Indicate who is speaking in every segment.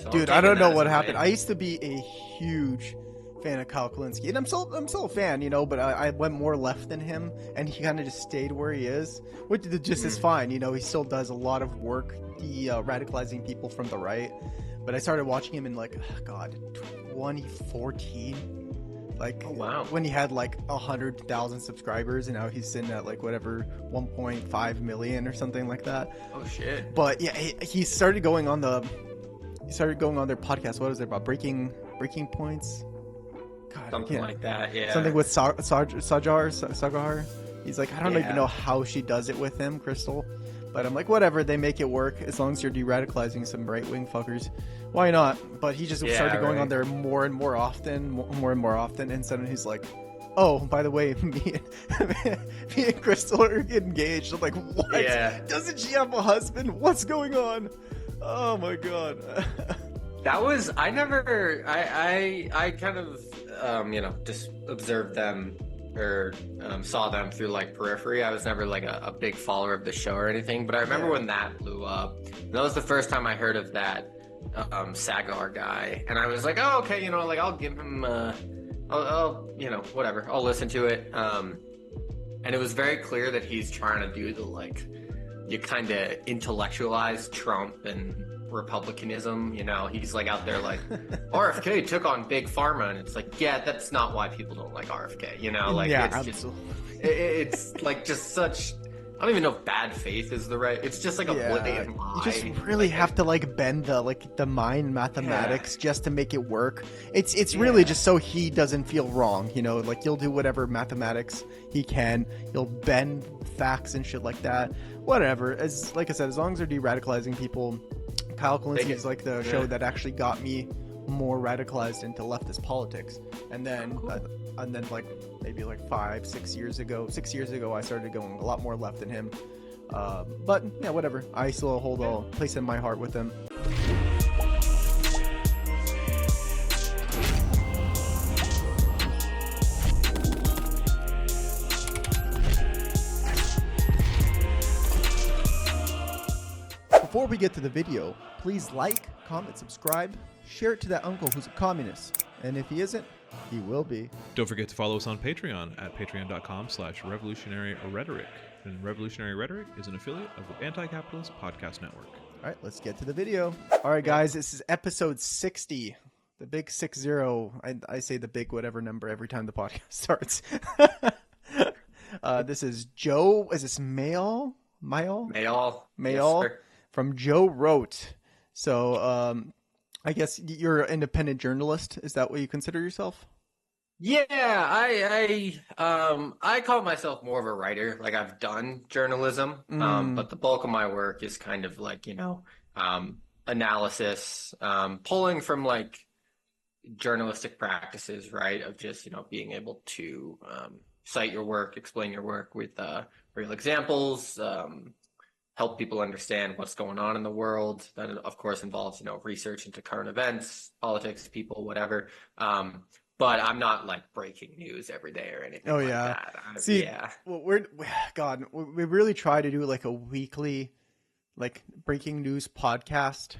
Speaker 1: So I'm
Speaker 2: Dude, I
Speaker 1: taking
Speaker 2: don't know
Speaker 1: that as
Speaker 2: what
Speaker 1: a
Speaker 2: happened. I
Speaker 1: win.
Speaker 2: used to be a huge fan of Kyle Kalinske, and I'm still a fan, but I went more left than him, and he kind of just stayed where he is, which just is
Speaker 1: Mm.
Speaker 2: fine. He still does a lot of work, radicalizing people from the right. But I started watching him in like, God, 2014. Like
Speaker 1: Oh wow.
Speaker 2: when he had like 100,000 subscribers, and now he's sitting at like whatever 1.5 million or something like that.
Speaker 1: Oh shit.
Speaker 2: But yeah, he started going on their podcast. What is it about? Breaking points. God, I
Speaker 1: Something
Speaker 2: can't.
Speaker 1: like that. Yeah.
Speaker 2: Something with Sagar. He's like, I don't even
Speaker 1: Yeah.
Speaker 2: know how she does it with him, Crystal. But I'm like, whatever. They make it work as long as you're de-radicalizing some right-wing fuckers. Why not? But he just
Speaker 1: Yeah,
Speaker 2: started going on
Speaker 1: right.
Speaker 2: there more and more often, and suddenly he's like, oh, by the way, me and Crystal are engaged. I'm like, what?
Speaker 1: Yeah.
Speaker 2: Doesn't she have a husband? What's going on? Oh my god.
Speaker 1: That was I never I kind of just observed them or saw them through like periphery. I was never like a big follower of the show or anything, but I remember
Speaker 2: Yeah.
Speaker 1: when that blew up. That was the first time I heard of that Sagar guy, and I was like, oh okay, like I'll give him I'll whatever, I'll listen to it. And it was very clear that he's trying to do the like you kind of intellectualize Trump and republicanism. He's like out there like RFK took on big pharma, and it's like, yeah, that's not why people don't like RFK. Like
Speaker 2: Yeah,
Speaker 1: it's just
Speaker 2: absolutely.
Speaker 1: it's like just such. I don't even know if bad faith is the right. It's just like a blatant lie.
Speaker 2: You just really
Speaker 1: Like,
Speaker 2: have to like bend the mind mathematics just to make it work. It's really
Speaker 1: Yeah.
Speaker 2: just so he doesn't feel wrong, like he'll do whatever mathematics he can. He'll bend facts and shit like that. Whatever. As like I said, as long as they're de-radicalizing people, Kyle Kalinske is like the show that actually got me more radicalized into leftist politics. And then like maybe like 6 years ago, I started going a lot more left than him. But yeah, whatever. I still hold a place in my heart with him. Before we get to the video, please like, comment, subscribe, share it to that uncle who's a communist. And if he isn't, he will be.
Speaker 3: Don't forget to follow us on Patreon at patreon.com/revolutionary rhetoric. And Revolutionary Rhetoric is an affiliate of the Anti-Capitalist Podcast Network.
Speaker 2: All right, let's get to the video. All right, guys, this is episode 60. The big 60. I say the big whatever number every time the podcast starts. This is Joe. Is this Mayall?
Speaker 1: Mayall.
Speaker 2: Mayall
Speaker 1: Yes, sir.
Speaker 2: from JoeWrote. So, I guess you're an independent journalist. Is that what you consider yourself?
Speaker 1: Yeah, I call myself more of a writer. Like I've done journalism, but the bulk of my work is kind of like, analysis, pulling from like journalistic practices, right? Of just, being able to cite your work, explain your work with real examples, help people understand what's going on in the world. That of course involves, research into current events, politics, people, whatever. But I'm not like breaking news every day or anything like that.
Speaker 2: See,
Speaker 1: yeah.
Speaker 2: well, we really try to do like a weekly, like breaking news podcast.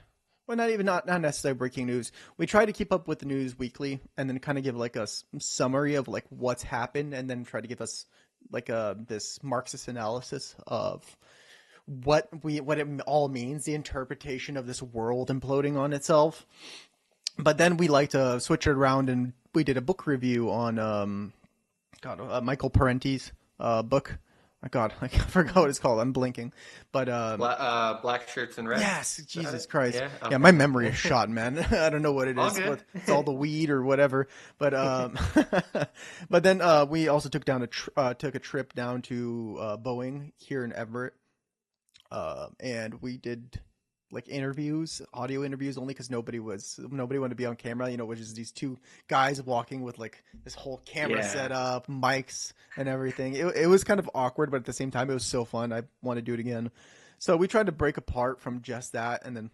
Speaker 2: Well, not necessarily breaking news. We try to keep up with the news weekly, and then kind of give like a summary of like what's happened, and then try to give us like this Marxist analysis of what it all means, the interpretation of this world imploding on itself. But then we like to switch it around, and we did a book review on Michael Parenti's book. Oh, God, I forgot what it's called. I'm blinking. But
Speaker 1: Black Shirts and Red.
Speaker 2: yes, Jesus Christ.
Speaker 1: Yeah,
Speaker 2: Yeah,
Speaker 1: okay.
Speaker 2: my memory is shot, man. I don't know what it
Speaker 1: All
Speaker 2: is.
Speaker 1: good.
Speaker 2: But it's all the weed or whatever. But but then we also took a trip down to Boeing here in Everett, and we did like audio interviews only because nobody wanted to be on camera, which is these two guys walking with like this whole camera set up, mics and everything. It was kind of awkward, but at the same time, it was so fun. I want to do it again. So we tried to break apart from just that, and then,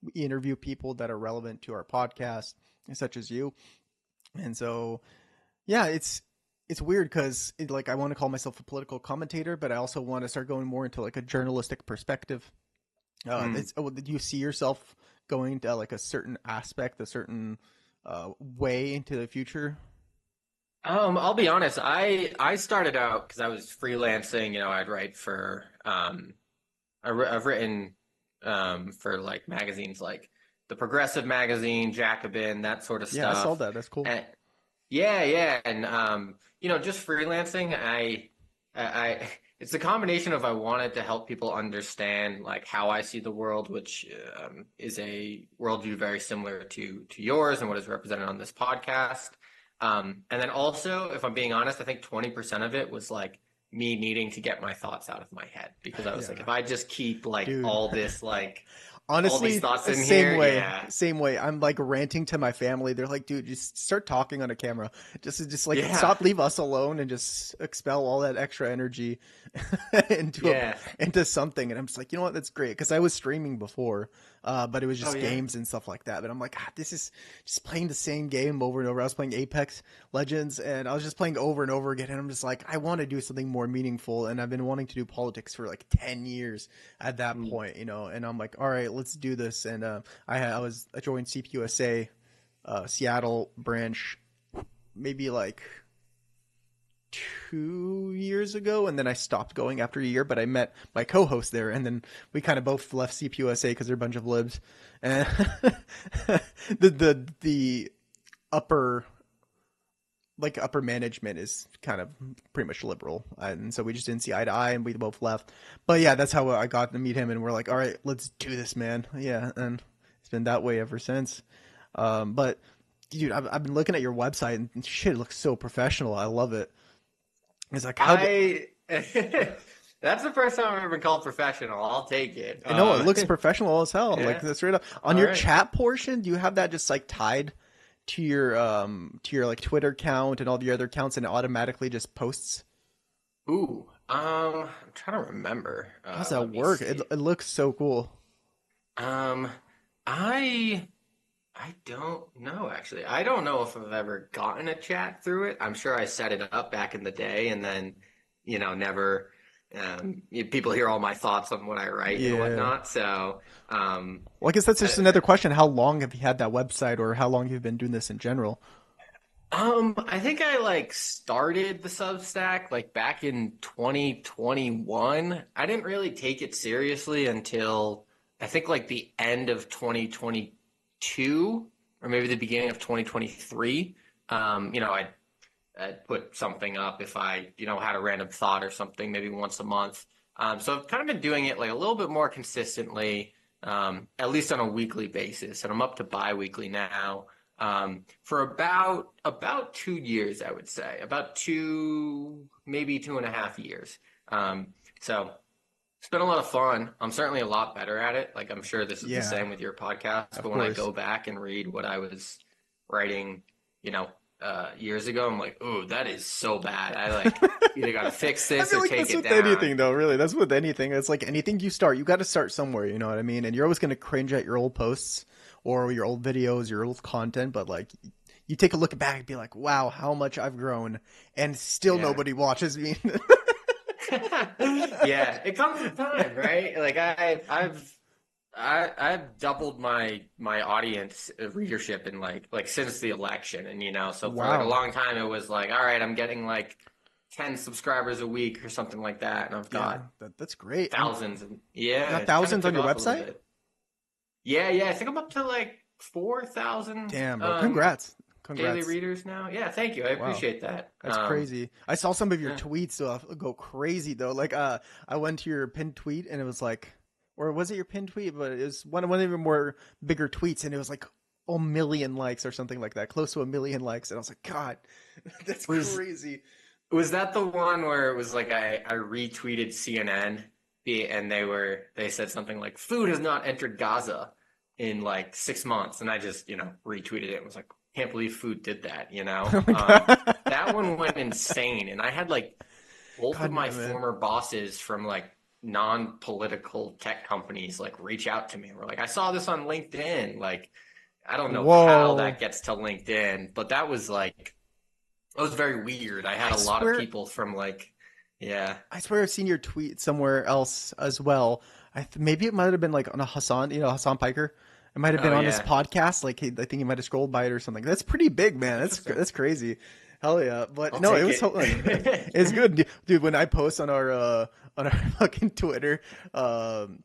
Speaker 2: we interview people that are relevant to our podcast, such as you. And so, yeah, it's weird because like I want to call myself a political commentator, but I also want to start going more into like a journalistic perspective. Do you see yourself going to like a certain aspect, a certain way into the future?
Speaker 1: I'll be honest. I started out because I was freelancing. I'd write for I've written for like magazines like the Progressive Magazine, Jacobin, that sort of
Speaker 2: Yeah, I saw
Speaker 1: stuff.
Speaker 2: that. That's cool.
Speaker 1: And yeah, yeah, and just freelancing. I it's a combination of I wanted to help people understand like how I see the world, which is a worldview very similar to yours and what is represented on this podcast. And then also, if I'm being honest, I think 20% of it was like me needing to get my thoughts out of my head because I was like,
Speaker 2: Yeah,
Speaker 1: if I just keep like
Speaker 2: dude.
Speaker 1: all this like all these
Speaker 2: Honestly,
Speaker 1: thoughts in
Speaker 2: same
Speaker 1: here,
Speaker 2: way.
Speaker 1: yeah,
Speaker 2: Same way. I'm like ranting to my family. They're like, dude, just start talking on a camera. Just like
Speaker 1: yeah,
Speaker 2: stop, leave us alone, and just expel all that extra energy into
Speaker 1: yeah.
Speaker 2: into something. And I'm just like, you know what? That's great because I was streaming before, but it was
Speaker 1: Oh
Speaker 2: just
Speaker 1: yeah.
Speaker 2: games and stuff like that. But I'm like, this is just playing the same game over and over. I was playing Apex Legends, and I was just playing over and over again. And I'm just like, I want to do something more meaningful. And I've been wanting to do politics for like 10 years at that
Speaker 1: Mm.
Speaker 2: point, and I'm like, all right, let's do this. And I joined CPUSA Seattle branch maybe like 2 years ago, and then I stopped going after a year. But I met my co-host there, and then we kind of both left CPUSA because they're a bunch of libs, and the upper upper management is kind of pretty much liberal, and so we just didn't see eye to eye, and we both left. But yeah, that's how I got to meet him, and we're like, all right, let's do this, man. Yeah, and it's been that way ever since. But dude, I've been looking at your website, and shit, it looks so professional. I love it. It's like how
Speaker 1: I that's the first time I've ever been called professional. I'll take it.
Speaker 2: I know it looks professional as hell. Like
Speaker 1: Yeah.
Speaker 2: that's straight up on
Speaker 1: All
Speaker 2: your
Speaker 1: right.
Speaker 2: chat portion. Do you have that just like tied to your like Twitter account and all the other accounts, and it automatically just posts?
Speaker 1: Ooh. I'm trying to remember.
Speaker 2: How does that
Speaker 1: Let me
Speaker 2: work?
Speaker 1: see.
Speaker 2: It looks so cool.
Speaker 1: Um, I I don't know actually. I don't know if I've ever gotten a chat through it. I'm sure I set it up back in the day and then, never people hear all my thoughts on what I write and
Speaker 2: Yeah.
Speaker 1: whatnot. So,
Speaker 2: Well, I guess that's
Speaker 1: uh,
Speaker 2: just another question. How long have you had that website, or how long have you been doing this in general?
Speaker 1: I think I like started the Substack like back in 2021. I didn't really take it seriously until I think like the end of 2022 or maybe the beginning of 2023. I'd put something up if I, had a random thought or something, maybe once a month. So I've kind of been doing it like a little bit more consistently, at least on a weekly basis, and I'm up to bi-weekly now for about 2 years, I would say, about two, maybe 2.5 years. So it's been a lot of fun. I'm certainly a lot better at it. Like I'm sure this is the
Speaker 2: Yeah,
Speaker 1: same with your podcast,
Speaker 2: of
Speaker 1: but when I
Speaker 2: course.
Speaker 1: go back and read what I was writing, years ago, I'm like, ooh, that is so bad. I like either got to fix
Speaker 2: I
Speaker 1: this
Speaker 2: feel
Speaker 1: or
Speaker 2: like
Speaker 1: take
Speaker 2: that's
Speaker 1: it
Speaker 2: with
Speaker 1: down.
Speaker 2: anything, though. Really, that's with anything. It's like anything you start, you got to start somewhere. You know what I mean? And you're always gonna cringe at your old posts or your old videos, your old content. But like, you take a look back and be like, wow, how much I've grown, and still
Speaker 1: Yeah.
Speaker 2: nobody watches me.
Speaker 1: Yeah, it comes with time, right? Like I've doubled my audience readership in like since the election, and so for like a
Speaker 2: Wow.
Speaker 1: long time it was like, all right, I'm getting like 10 subscribers a week or something like that, and I've
Speaker 2: Yeah,
Speaker 1: got
Speaker 2: that's great. And
Speaker 1: thousands, and
Speaker 2: you
Speaker 1: yeah,
Speaker 2: got
Speaker 1: it kind of
Speaker 2: thousands on
Speaker 1: took
Speaker 2: your
Speaker 1: off a little
Speaker 2: website?
Speaker 1: bit. Yeah, yeah, I think I'm up to like 4,000
Speaker 2: Damn, bro. Congrats.
Speaker 1: daily
Speaker 2: Congrats.
Speaker 1: readers now. Yeah, thank you. I
Speaker 2: Wow.
Speaker 1: appreciate that.
Speaker 2: That's crazy. I saw some of your
Speaker 1: Yeah.
Speaker 2: tweets go crazy though. Like I went to your pinned tweet and it was like, or was it your pinned tweet? But it was one of your more bigger tweets, and it was like a million likes or something like that, close to a million likes. And I was like, God, that's
Speaker 1: Was
Speaker 2: crazy.
Speaker 1: was that the one where it was like I retweeted CNN and they said something like food has not entered Gaza in like 6 months, and I just retweeted it and was like, can't believe food did that,
Speaker 2: Oh my God.
Speaker 1: that one went insane, and I had like both of
Speaker 2: God
Speaker 1: my
Speaker 2: damn it.
Speaker 1: former bosses from like non-political tech companies like reach out to me and were like, I saw this on LinkedIn. Like, I don't know how
Speaker 2: Whoa.
Speaker 1: that gets to LinkedIn, but that was like, it was very weird. I had
Speaker 2: I
Speaker 1: a lot of
Speaker 2: swear,
Speaker 1: people from like, yeah,
Speaker 2: I swear I've seen your tweet somewhere else as well. Maybe it might have been like on a Hassan, Hassan Piker. It might have been
Speaker 1: Oh
Speaker 2: on his
Speaker 1: yeah.
Speaker 2: podcast. Like I think he might have scrolled by it or something. That's pretty big, man.
Speaker 1: Interesting.
Speaker 2: That's crazy. Hell yeah. But
Speaker 1: I'll
Speaker 2: no, it
Speaker 1: take
Speaker 2: was
Speaker 1: it.
Speaker 2: it's good, dude. When I post on our fucking Twitter, um,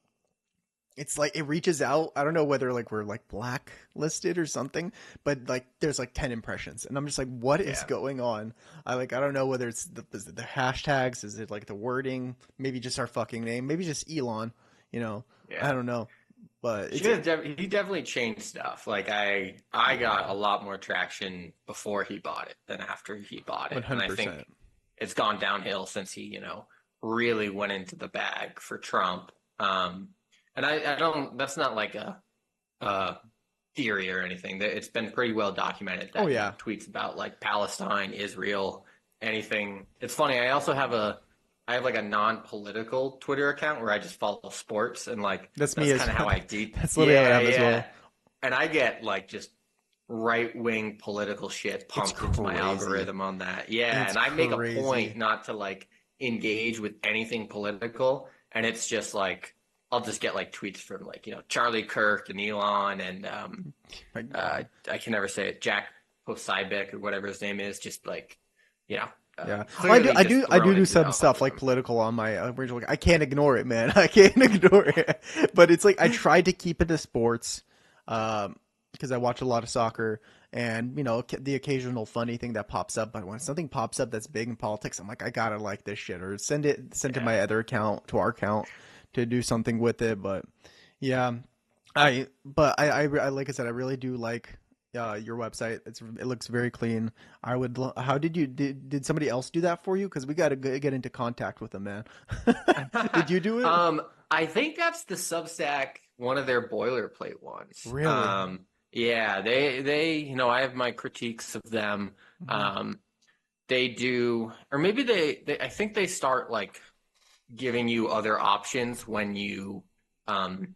Speaker 2: it's like it reaches out. I don't know whether like we're like blacklisted or something, but like there's like 10 impressions, and I'm just like, what is
Speaker 1: Yeah.
Speaker 2: going on? I don't know whether it's the hashtags, is it like the wording, maybe just our fucking name, maybe just Elon, you know, I
Speaker 1: Yeah.
Speaker 2: don't know, but it's
Speaker 1: He definitely changed stuff. Like I got a lot more traction before he bought it than after he bought it. And I
Speaker 2: 100%.
Speaker 1: think it's gone downhill since he, really went into the bag for Trump. And I don't, that's not like a theory or anything. It's been pretty well documented
Speaker 2: Oh
Speaker 1: that,
Speaker 2: yeah,
Speaker 1: tweets about like Palestine, Israel, anything. It's funny. I have like a non-political Twitter account where I just follow sports and like
Speaker 2: that's me
Speaker 1: that's
Speaker 2: as
Speaker 1: kind of how I do.
Speaker 2: that's literally what I
Speaker 1: Yeah,
Speaker 2: have as
Speaker 1: yeah.
Speaker 2: well.
Speaker 1: And I get like just right-wing political shit
Speaker 2: It's
Speaker 1: pumped into my
Speaker 2: crazy.
Speaker 1: algorithm on that. Yeah,
Speaker 2: It's
Speaker 1: and I make a
Speaker 2: crazy.
Speaker 1: point not to like engage with anything political, and it's just like I'll just get like tweets from like, Charlie Kirk and Elon and
Speaker 2: Like,
Speaker 1: I can never say it, Jack Posobiec or whatever his name is, just like, you know,
Speaker 2: yeah, well,
Speaker 1: clearly just
Speaker 2: I do
Speaker 1: thrown
Speaker 2: do
Speaker 1: into the
Speaker 2: some stuff like
Speaker 1: algorithm.
Speaker 2: political on my original. I can't ignore it, man. I can't ignore it. But it's like I tried to keep it to sports, because I watch a lot of soccer, and the occasional funny thing that pops up. But when something pops up that's big in politics, I'm like, I gotta like this shit, or send to
Speaker 1: Yeah.
Speaker 2: my other account, to our account, to do something with it. But yeah, I like I said, I really do like your website. It looks very clean. How did somebody else do that for you? Because we got to get into contact with them, man. Did you do it?
Speaker 1: um, I think that's the Substack, one of their boilerplate ones.
Speaker 2: Really?
Speaker 1: Yeah, they, I have my critiques of them.
Speaker 2: Hmm.
Speaker 1: Um, they do, or maybe I think they start like giving you other options when you um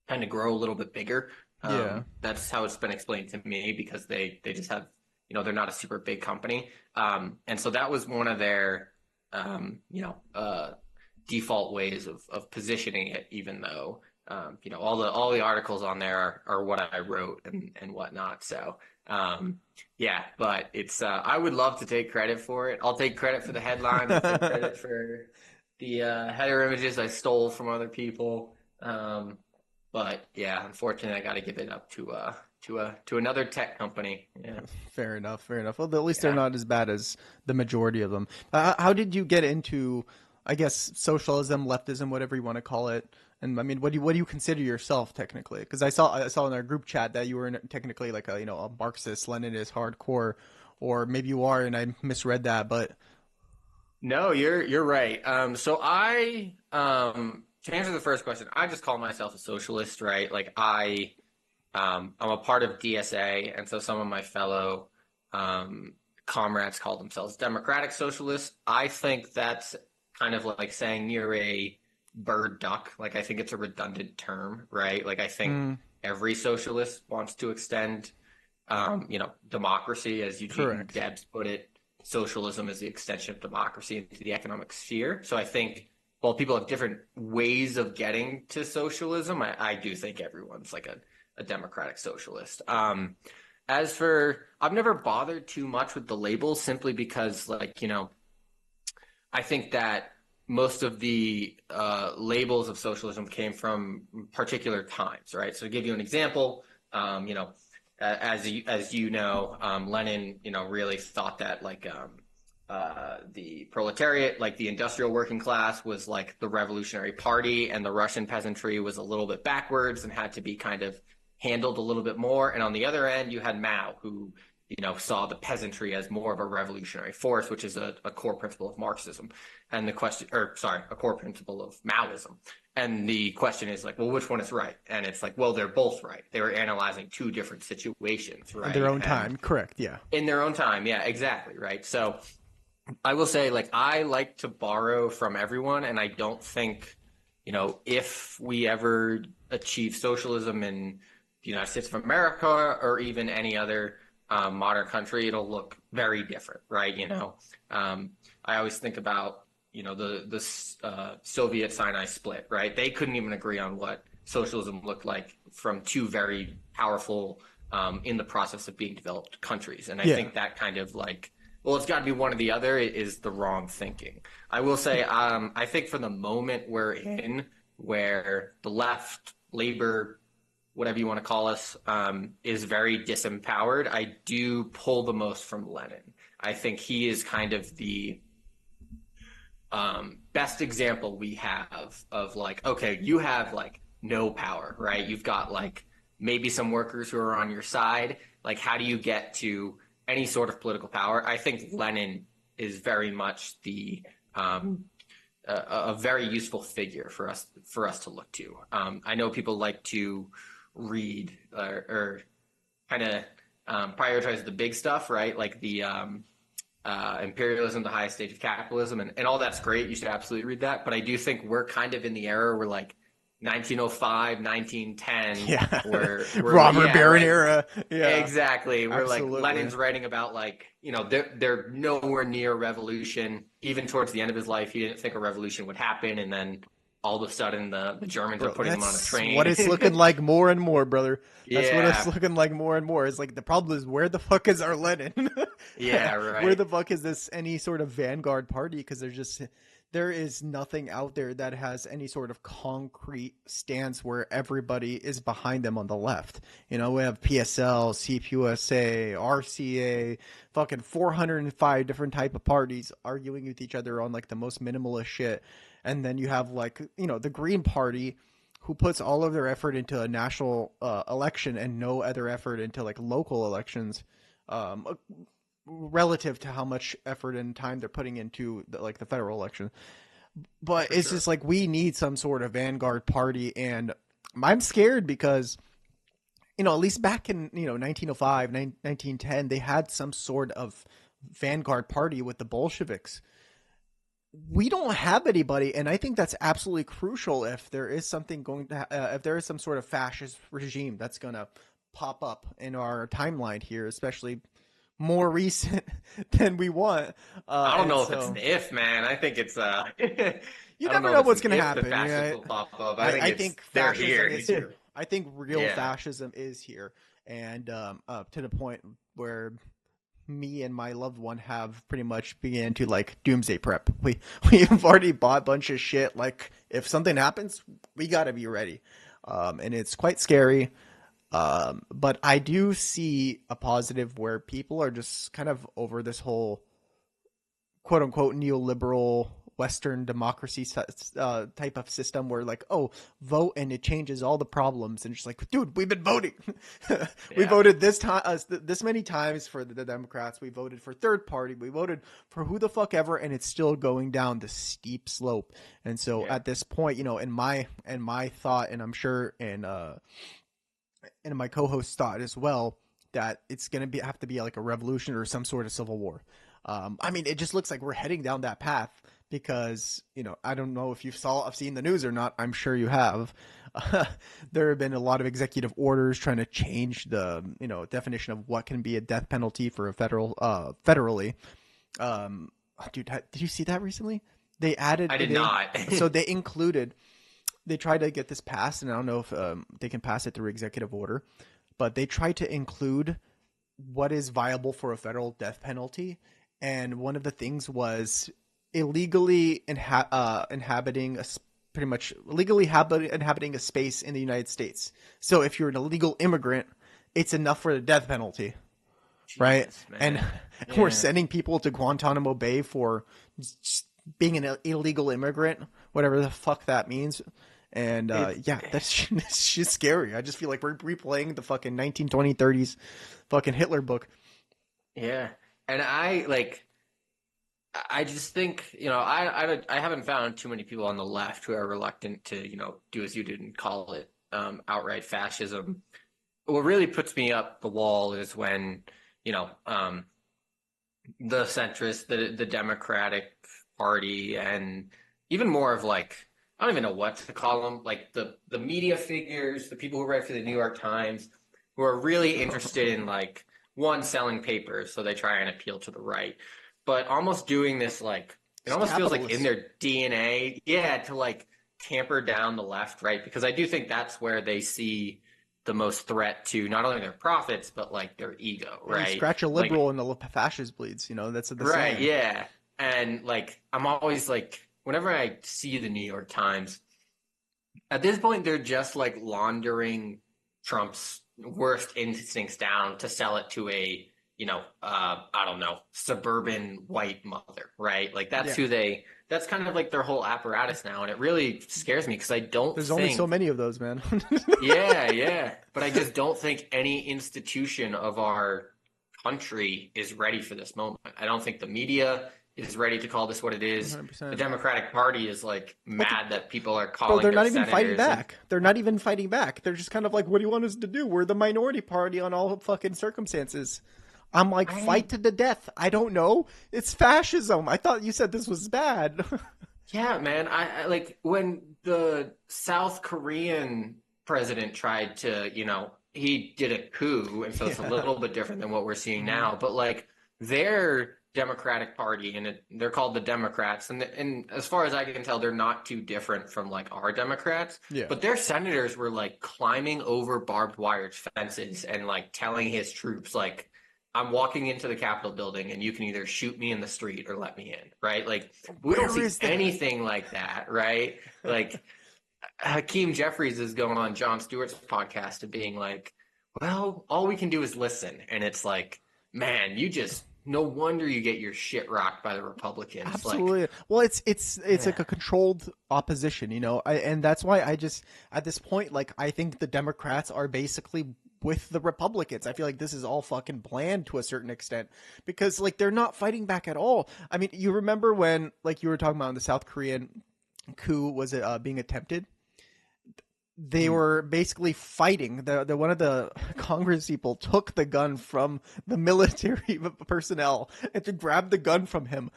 Speaker 1: kind of grow a little bit bigger.
Speaker 2: Yeah.
Speaker 1: That's how it's been explained to me because they just have, they're not a super big company. And so that was one of their, default ways of positioning it, even though, all the articles on there are what I wrote and whatnot. So, yeah, but it's, I would love to take credit for it. I'll take credit for the headlines. I'll take credit for the header images I stole from other people. But yeah, unfortunately, I got to give it up to another tech company. Yeah,
Speaker 2: Fair enough. Fair enough. Well, at least they're
Speaker 1: yeah.
Speaker 2: not as bad as the majority of them. How did you get into, I guess, socialism, leftism, whatever you want to call it? And I mean, what do you consider yourself technically? Because I saw in our group chat that you were technically like a Marxist, Leninist, hardcore, or maybe you are, and I misread that. But
Speaker 1: No, you're right. So to answer the first question, I just call myself a socialist, right? Like I'm a part of DSA, and so some of my fellow um, comrades call themselves democratic socialists. I think that's kind of like saying you're a bird duck. Like I think it's a redundant term, right? Like I think
Speaker 2: mm,
Speaker 1: every socialist wants to extend, democracy, as Eugene
Speaker 2: correct.
Speaker 1: Debs put it. Socialism is the extension of democracy into the economic sphere. So I think while people have different ways of getting to socialism, I do think everyone's like a democratic socialist. As for, I've never bothered too much with the labels simply because, like, I think that most of the labels of socialism came from particular times, right? So to give you an example, Lenin, really thought that like the proletariat, like the industrial working class, was like the revolutionary party, and the Russian peasantry was a little bit backwards and had to be kind of handled a little bit more. And on the other end, you had Mao, who saw the peasantry as more of a revolutionary force, which is a core principle of Marxism, and the question, or sorry, a core principle of Maoism. And the question is like, well, which one is right? And it's like, well, they're both right. They were analyzing two different situations,
Speaker 2: In their
Speaker 1: right?
Speaker 2: own
Speaker 1: And
Speaker 2: time, correct? Yeah.
Speaker 1: in their own time, yeah, exactly, right. So I will say, like, I like to borrow from everyone, and I don't think, if we ever achieve socialism in the United States of America or even any other modern country, it'll look very different, right? I always think about, the Soviet Sinai split, right? They couldn't even agree on what socialism looked like from two very powerful, in the process of being developed countries. And I think that kind of like, well, it's got to be one or the other is the wrong thinking. I will say, I think for the moment we're in, where the left, labor, whatever you want to call us, is very disempowered, I do pull the most from Lenin. I think he is kind of the best example we have of like, okay, you have like no power, right? You've got like maybe some workers who are on your side. Like, how do you get to any sort of political power? I think Lenin is very much the a very useful figure for us to look to. I know people like to read or kind of prioritize the big stuff, right? Like the imperialism, the highest stage of capitalism, and all that's great. You should absolutely read that. But I do think we're kind of in the era where like 1905, 1910, where
Speaker 2: Robber Baron
Speaker 1: right,
Speaker 2: era. Yeah,
Speaker 1: exactly. Where like
Speaker 2: absolutely.
Speaker 1: Lenin's writing about like, they're nowhere near revolution. Even towards the end of his life, he didn't think a revolution would happen, and then all of a sudden the Germans are putting him on a train.
Speaker 2: What it's looking like more and more, brother. That's what it's
Speaker 1: Yeah.
Speaker 2: looking like more and more. It's like the problem is, where the fuck is our Lenin?
Speaker 1: Yeah, right.
Speaker 2: Where the fuck is this any sort of vanguard party? Because there is nothing out there that has any sort of concrete stance where everybody is behind them on the left. We have PSL, CPUSA, RCA, fucking 405 different type of parties arguing with each other on like the most minimalist shit. And then you have like, the Green Party, who puts all of their effort into a national election and no other effort into like local elections, relative to how much effort and time they're putting into the federal election. But it's just like, we need some sort of vanguard party, and I'm scared because, at least back in 1905, 1910, they had some sort of vanguard party with the Bolsheviks. We don't have anybody, and I think that's absolutely crucial if there is something if there is some sort of fascist regime that's going to pop up in our timeline here, especially more recent than we want.
Speaker 1: I don't know if it's an if, man. I think it's
Speaker 2: you never know what's going to happen.
Speaker 1: The fascists will pop up.
Speaker 2: I think
Speaker 1: they're
Speaker 2: fascism
Speaker 1: here.
Speaker 2: is here. I think real fascism is here, and to the point where me and my loved one have pretty much began to like doomsday prep. We've already bought a bunch of shit. Like, if something happens, we got to be ready, and it's quite scary. But I do see a positive where people are just kind of over this whole quote unquote neoliberal Western democracy type of system where like, oh, vote and it changes all the problems. And just like, dude, we've been voting. We voted this many times for the Democrats. We voted for third party. We voted for who the fuck ever. And it's still going down the steep slope. And so at this point, in my thought, and I'm sure in my co-host's thought as well, that it's going to have to be like a revolution or some sort of civil war. I mean, it just looks like we're heading down that path because, I don't know if I've seen the news or not. I'm sure you have. There have been a lot of executive orders trying to change the, definition of what can be a death penalty for a federally. Dude, did you see that recently? They added.
Speaker 1: I did not.
Speaker 2: So they tried to get this passed, and I don't know if they can pass it through executive order, but they tried to include what is viable for a federal death penalty. And one of the things was illegally inhabiting a space in the United States. So if you're an illegal immigrant, it's enough for the death penalty, right? Man. And we're sending people to Guantanamo Bay for being an illegal immigrant, whatever the fuck that means. And that's just scary. I just feel like we're replaying the fucking 1920s, 30s fucking Hitler book.
Speaker 1: Yeah. And I just think, I haven't found too many people on the left who are reluctant to, do as you did and call it outright fascism. What really puts me up the wall is when, the centrist, the Democratic Party, and even more of like, I don't even know what to call them, like the media figures, the people who write for the New York Times, who are really interested in like, one, selling papers, so they try and appeal to the right, but almost doing this like, it almost feels like in their DNA, to like tamper down the left, right? Because I do think that's where they see the most threat to not only their profits but like their ego,
Speaker 2: You
Speaker 1: right?
Speaker 2: scratch a
Speaker 1: Like,
Speaker 2: liberal and the fascist bleeds. That's the
Speaker 1: right,
Speaker 2: saying.
Speaker 1: yeah. And like, I'm always like, whenever I see the New York Times, at this point, they're just like laundering Trump's worst instincts down to sell it to a, I don't know, suburban white mother, right? Like
Speaker 2: Yeah.
Speaker 1: that's kind of like their whole apparatus now. And it really scares me because I don't
Speaker 2: There's only so
Speaker 1: think,
Speaker 2: many of those, man.
Speaker 1: yeah, yeah, but I just don't think any institution of our country is ready for this moment. I don't think the media is ready to call this what it is. The
Speaker 2: 100%.
Speaker 1: Democratic Party is like
Speaker 2: Well,
Speaker 1: mad that people are
Speaker 2: bro,
Speaker 1: calling
Speaker 2: they're
Speaker 1: their
Speaker 2: not even fighting
Speaker 1: senators and
Speaker 2: back. They're not even fighting back. They're just kind of like, what do you want us to do? We're the minority party on all fucking circumstances. I'm like, fight
Speaker 1: I
Speaker 2: to the death. I don't know. It's fascism. I thought you said this was bad.
Speaker 1: yeah, man. I like when the South Korean president tried to, he did a coup, and so it's a
Speaker 2: Yeah.
Speaker 1: little bit different than what we're seeing
Speaker 2: Mhm.
Speaker 1: now. But like their Democratic Party, and they're called the Democrats, and as far as I can tell, they're not too different from like our Democrats.
Speaker 2: Yeah.
Speaker 1: But their senators were like climbing over barbed wire fences and like telling his troops like, I'm walking into the Capitol building and you can either shoot me in the street or let me in, right? Like, we don't
Speaker 2: Where
Speaker 1: see
Speaker 2: is that?
Speaker 1: anything like that, right? Like, Hakeem Jeffries is going on Jon Stewart's podcast and being like, well, all we can do is listen. And it's like, man, no wonder you get your shit rocked by the Republicans. Like,
Speaker 2: Absolutely. Well, it's
Speaker 1: yeah,
Speaker 2: like a controlled opposition. And that's why I just at this point, like, I think the Democrats are basically with the Republicans. I feel like this is all fucking planned to a certain extent because like they're not fighting back at all. I mean, you remember when like you were talking about the South Korean coup was being attempted? They
Speaker 1: mm,
Speaker 2: were basically fighting. The one of the Congress people took the gun from the military personnel and to grab the gun from him.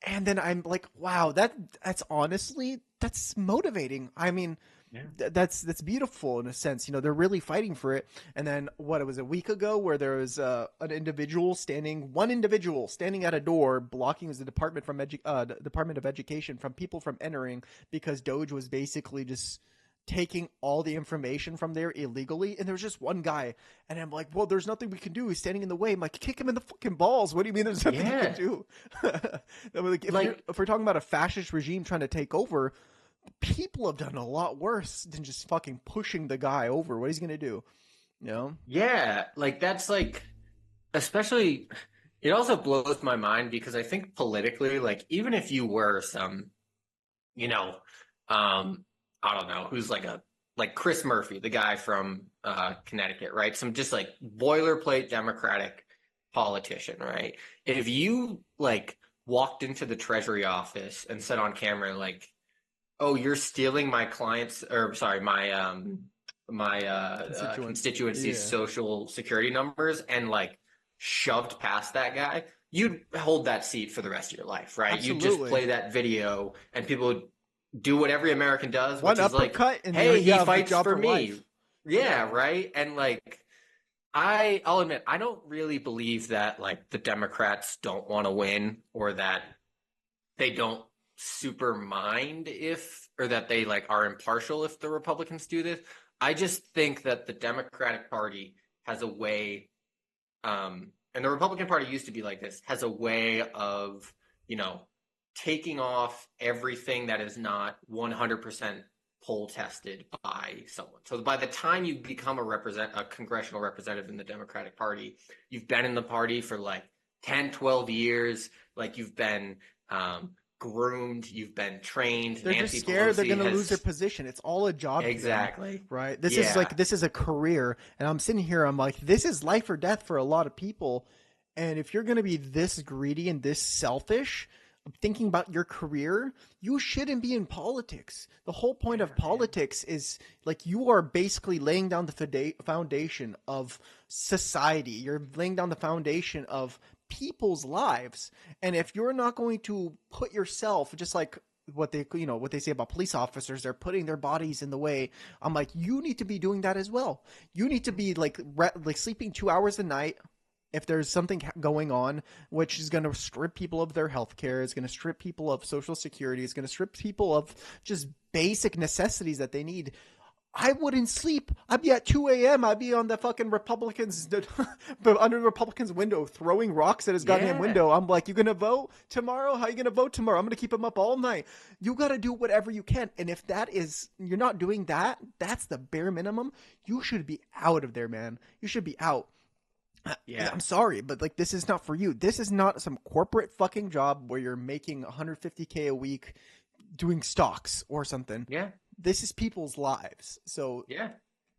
Speaker 2: And then I'm like, wow, that's honestly that's motivating. I mean,
Speaker 1: yeah,
Speaker 2: that's beautiful in a sense. They're really fighting for it. And then what? It was a week ago where there was one individual standing at a door blocking the Department of Education from people from entering because Doge was basically just taking all the information from there illegally, and there was just one guy, and I'm like, well, there's nothing we can do. He's standing in the way. I'm like, kick him in the fucking balls. What do you mean there's nothing you can
Speaker 1: yeah.
Speaker 2: do? Like,
Speaker 1: Like,
Speaker 2: if we're talking about a fascist regime trying to take over, people have done a lot worse than just fucking pushing the guy over. What he's gonna do? You know?
Speaker 1: yeah, like that's like, especially, it also blows my mind because I think politically, like, even if you were some, you know, um, I don't know, who's like Chris Murphy, the guy from Connecticut, right? Some just like boilerplate Democratic politician, right? If you like walked into the Treasury office and said on camera, like, "Oh, you're stealing my clients, or sorry, my
Speaker 2: Constituents.
Speaker 1: constituency's
Speaker 2: Yeah.
Speaker 1: social security numbers," and like shoved past that guy, you'd hold that seat for the rest of your life, right? You'd just
Speaker 2: Absolutely.
Speaker 1: play that video and people would do what every American does,
Speaker 2: One
Speaker 1: which is like,
Speaker 2: uppercut and
Speaker 1: hey,
Speaker 2: you
Speaker 1: he
Speaker 2: have the
Speaker 1: fights
Speaker 2: job
Speaker 1: for
Speaker 2: for
Speaker 1: me.
Speaker 2: life.
Speaker 1: Yeah,
Speaker 2: Yeah.
Speaker 1: right. And like, I'll admit, I don't really believe that like the Democrats don't want to win or that they don't super mind if, or that they like are impartial if the Republicans do this. I just think that the Democratic Party has a way, and the Republican Party used to be like this, has a way of, you know, taking off everything that is not 100% poll tested by someone. So by the time you become a congressional representative in the Democratic Party, you've been in the party for like 10, 12 years, like you've been groomed, you've been trained.
Speaker 2: They're just
Speaker 1: Nancy
Speaker 2: scared they're
Speaker 1: Pelosi
Speaker 2: going to lose their
Speaker 1: has
Speaker 2: position. It's all a job to them,
Speaker 1: exactly.
Speaker 2: right?
Speaker 1: Yeah.
Speaker 2: This is a career, and I'm sitting here. I'm like, this is life or death for a lot of people. And if you're going to be this greedy and this selfish, thinking about your career, you shouldn't be in politics. The whole point
Speaker 1: Yeah,
Speaker 2: of
Speaker 1: man.
Speaker 2: politics is like you are basically laying down the foundation of society. You're laying down the foundation of people's lives. And if you're not going to put yourself just like what they say about police officers, they're putting their bodies in the way. I'm like, you need to be doing that as well. You need to be like like sleeping 2 hours a night if there's something going on which is going to strip people of their health care, is going to strip people of social security, is going to strip people of just basic necessities that they need, I wouldn't sleep. I'd be at 2 a.m. I'd be on the fucking Republicans, under the Republicans' window, throwing rocks at his goddamn window. I'm like, you gonna vote tomorrow? How you gonna vote tomorrow? I'm gonna keep him up all night. You gotta do whatever you can. And if that is, you're not doing that, that's the bare minimum. You should be out of there, man. You should be out. Yeah, I'm sorry, but like, this is not for you. This is not some corporate fucking job where you're making $150K a week doing stocks or something.
Speaker 1: Yeah.
Speaker 2: This is people's lives. So
Speaker 1: yeah,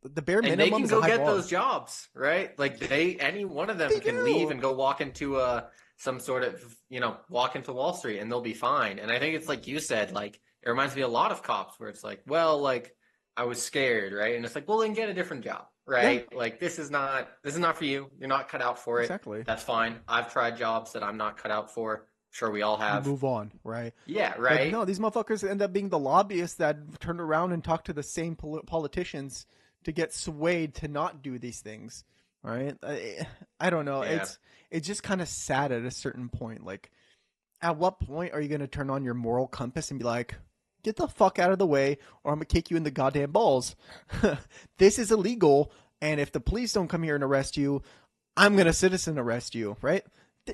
Speaker 2: the bare minimum.
Speaker 1: And they can
Speaker 2: is
Speaker 1: go
Speaker 2: a high
Speaker 1: get
Speaker 2: bar.
Speaker 1: those jobs, right? Like any one of them can leave and go walk into some sort of, walk into Wall Street and they'll be fine. And I think it's like you said, like, it reminds me a lot of cops where it's like, well, like, I was scared, right? And it's like, well, then get a different job, right? Yeah. Like, this is not for you. You're not cut out for it.
Speaker 2: Exactly.
Speaker 1: That's fine. I've tried jobs that I'm not cut out for. Sure, we all have.
Speaker 2: You move on, right?
Speaker 1: Yeah, right.
Speaker 2: But no, these motherfuckers end up being the lobbyists that turn around and talk to the same politicians to get swayed to not do these things, right? I don't know.
Speaker 1: Yeah.
Speaker 2: It's just kind of sad at a certain point. Like, at what point are you going to turn on your moral compass and be like, get the fuck out of the way, or I'm going to kick you in the goddamn balls? This is illegal, and if the police don't come here and arrest you, I'm going to citizen arrest you, right?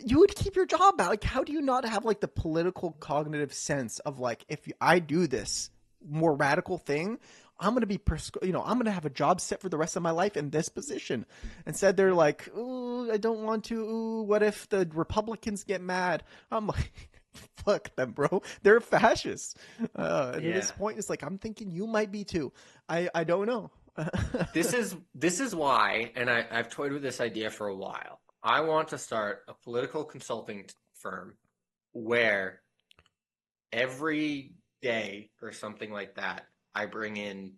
Speaker 2: You would keep your job out. Like, how do you not have like the political cognitive sense of like, if I do this more radical thing, I'm going to be, I'm going to have a job set for the rest of my life in this position. Instead, they're like, ooh, I don't want to. Ooh, what if the Republicans get mad? I'm like, fuck them, bro. They're fascists. At this point, it's like, I'm thinking you might be too. I don't know.
Speaker 1: This is why, and I've toyed with this idea for a while. I want to start a political consulting firm where every day or something like that, I bring in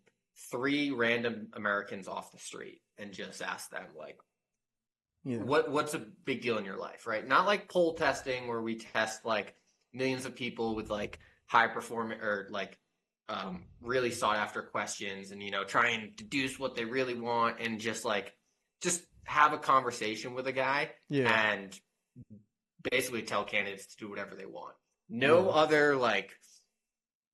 Speaker 1: 3 random Americans off the street and just ask them, like, what's a big deal in your life, right? Not like poll testing where we test like millions of people with like high performing or like really sought after questions and, try and deduce what they really want and just have a conversation with a guy and basically tell candidates to do whatever they want. No other like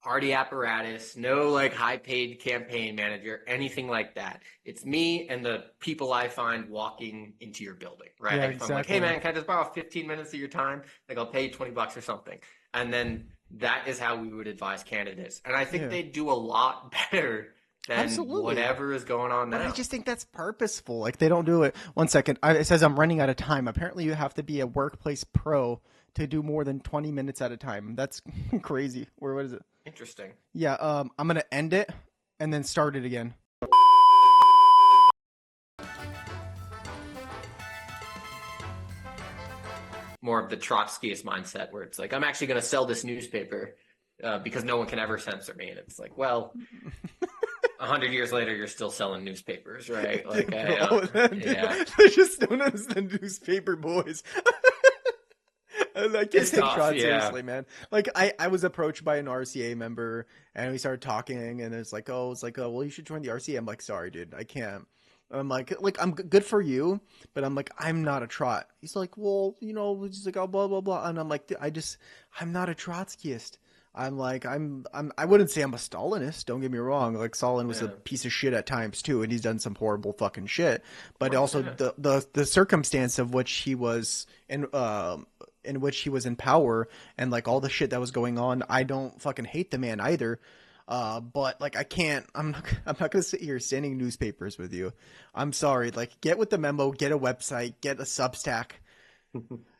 Speaker 1: party apparatus, no like high paid campaign manager, anything like that. It's me and the people I find walking into your building, right?
Speaker 2: Yeah,
Speaker 1: like if I'm like, hey man, can I just borrow 15 minutes of your time? Like I'll pay you $20 or something. And then that is how we would advise candidates. And I think they do a lot better than whatever is going on now.
Speaker 2: But I just think that's purposeful. Like, they don't do it. 1 second. It says I'm running out of time. Apparently, you have to be a workplace pro to do more than 20 minutes at a time. That's crazy. What is it?
Speaker 1: Interesting.
Speaker 2: Yeah. I'm going to end it and then start it again.
Speaker 1: More of the Trotskyist mindset where it's like, I'm actually going to sell this newspaper because no one can ever censor me. And it's like, well... 100 years later, you're still selling newspapers, right? Like,
Speaker 2: They just don't understand newspaper boys. I can't take shots seriously, man. Like, I was approached by an RCA member, and we started talking, and it's like, well, you should join the RCA. I'm like, sorry, dude, I can't. I'm like, I'm good for you, but I'm like, I'm not a trot. He's like, well, just like, oh, blah, blah, blah. And I'm like, I'm not a Trotskyist. I'm like, I wouldn't say I'm a Stalinist. Don't get me wrong. Like, Stalin was a piece of shit at times too, and he's done some horrible fucking shit. But also the circumstance of which he was in which he was in power, and like all the shit that was going on, I don't fucking hate the man either. But like, I'm not gonna sit here sending newspapers with you. I'm sorry. Like, get with the memo, get a website, get a Substack.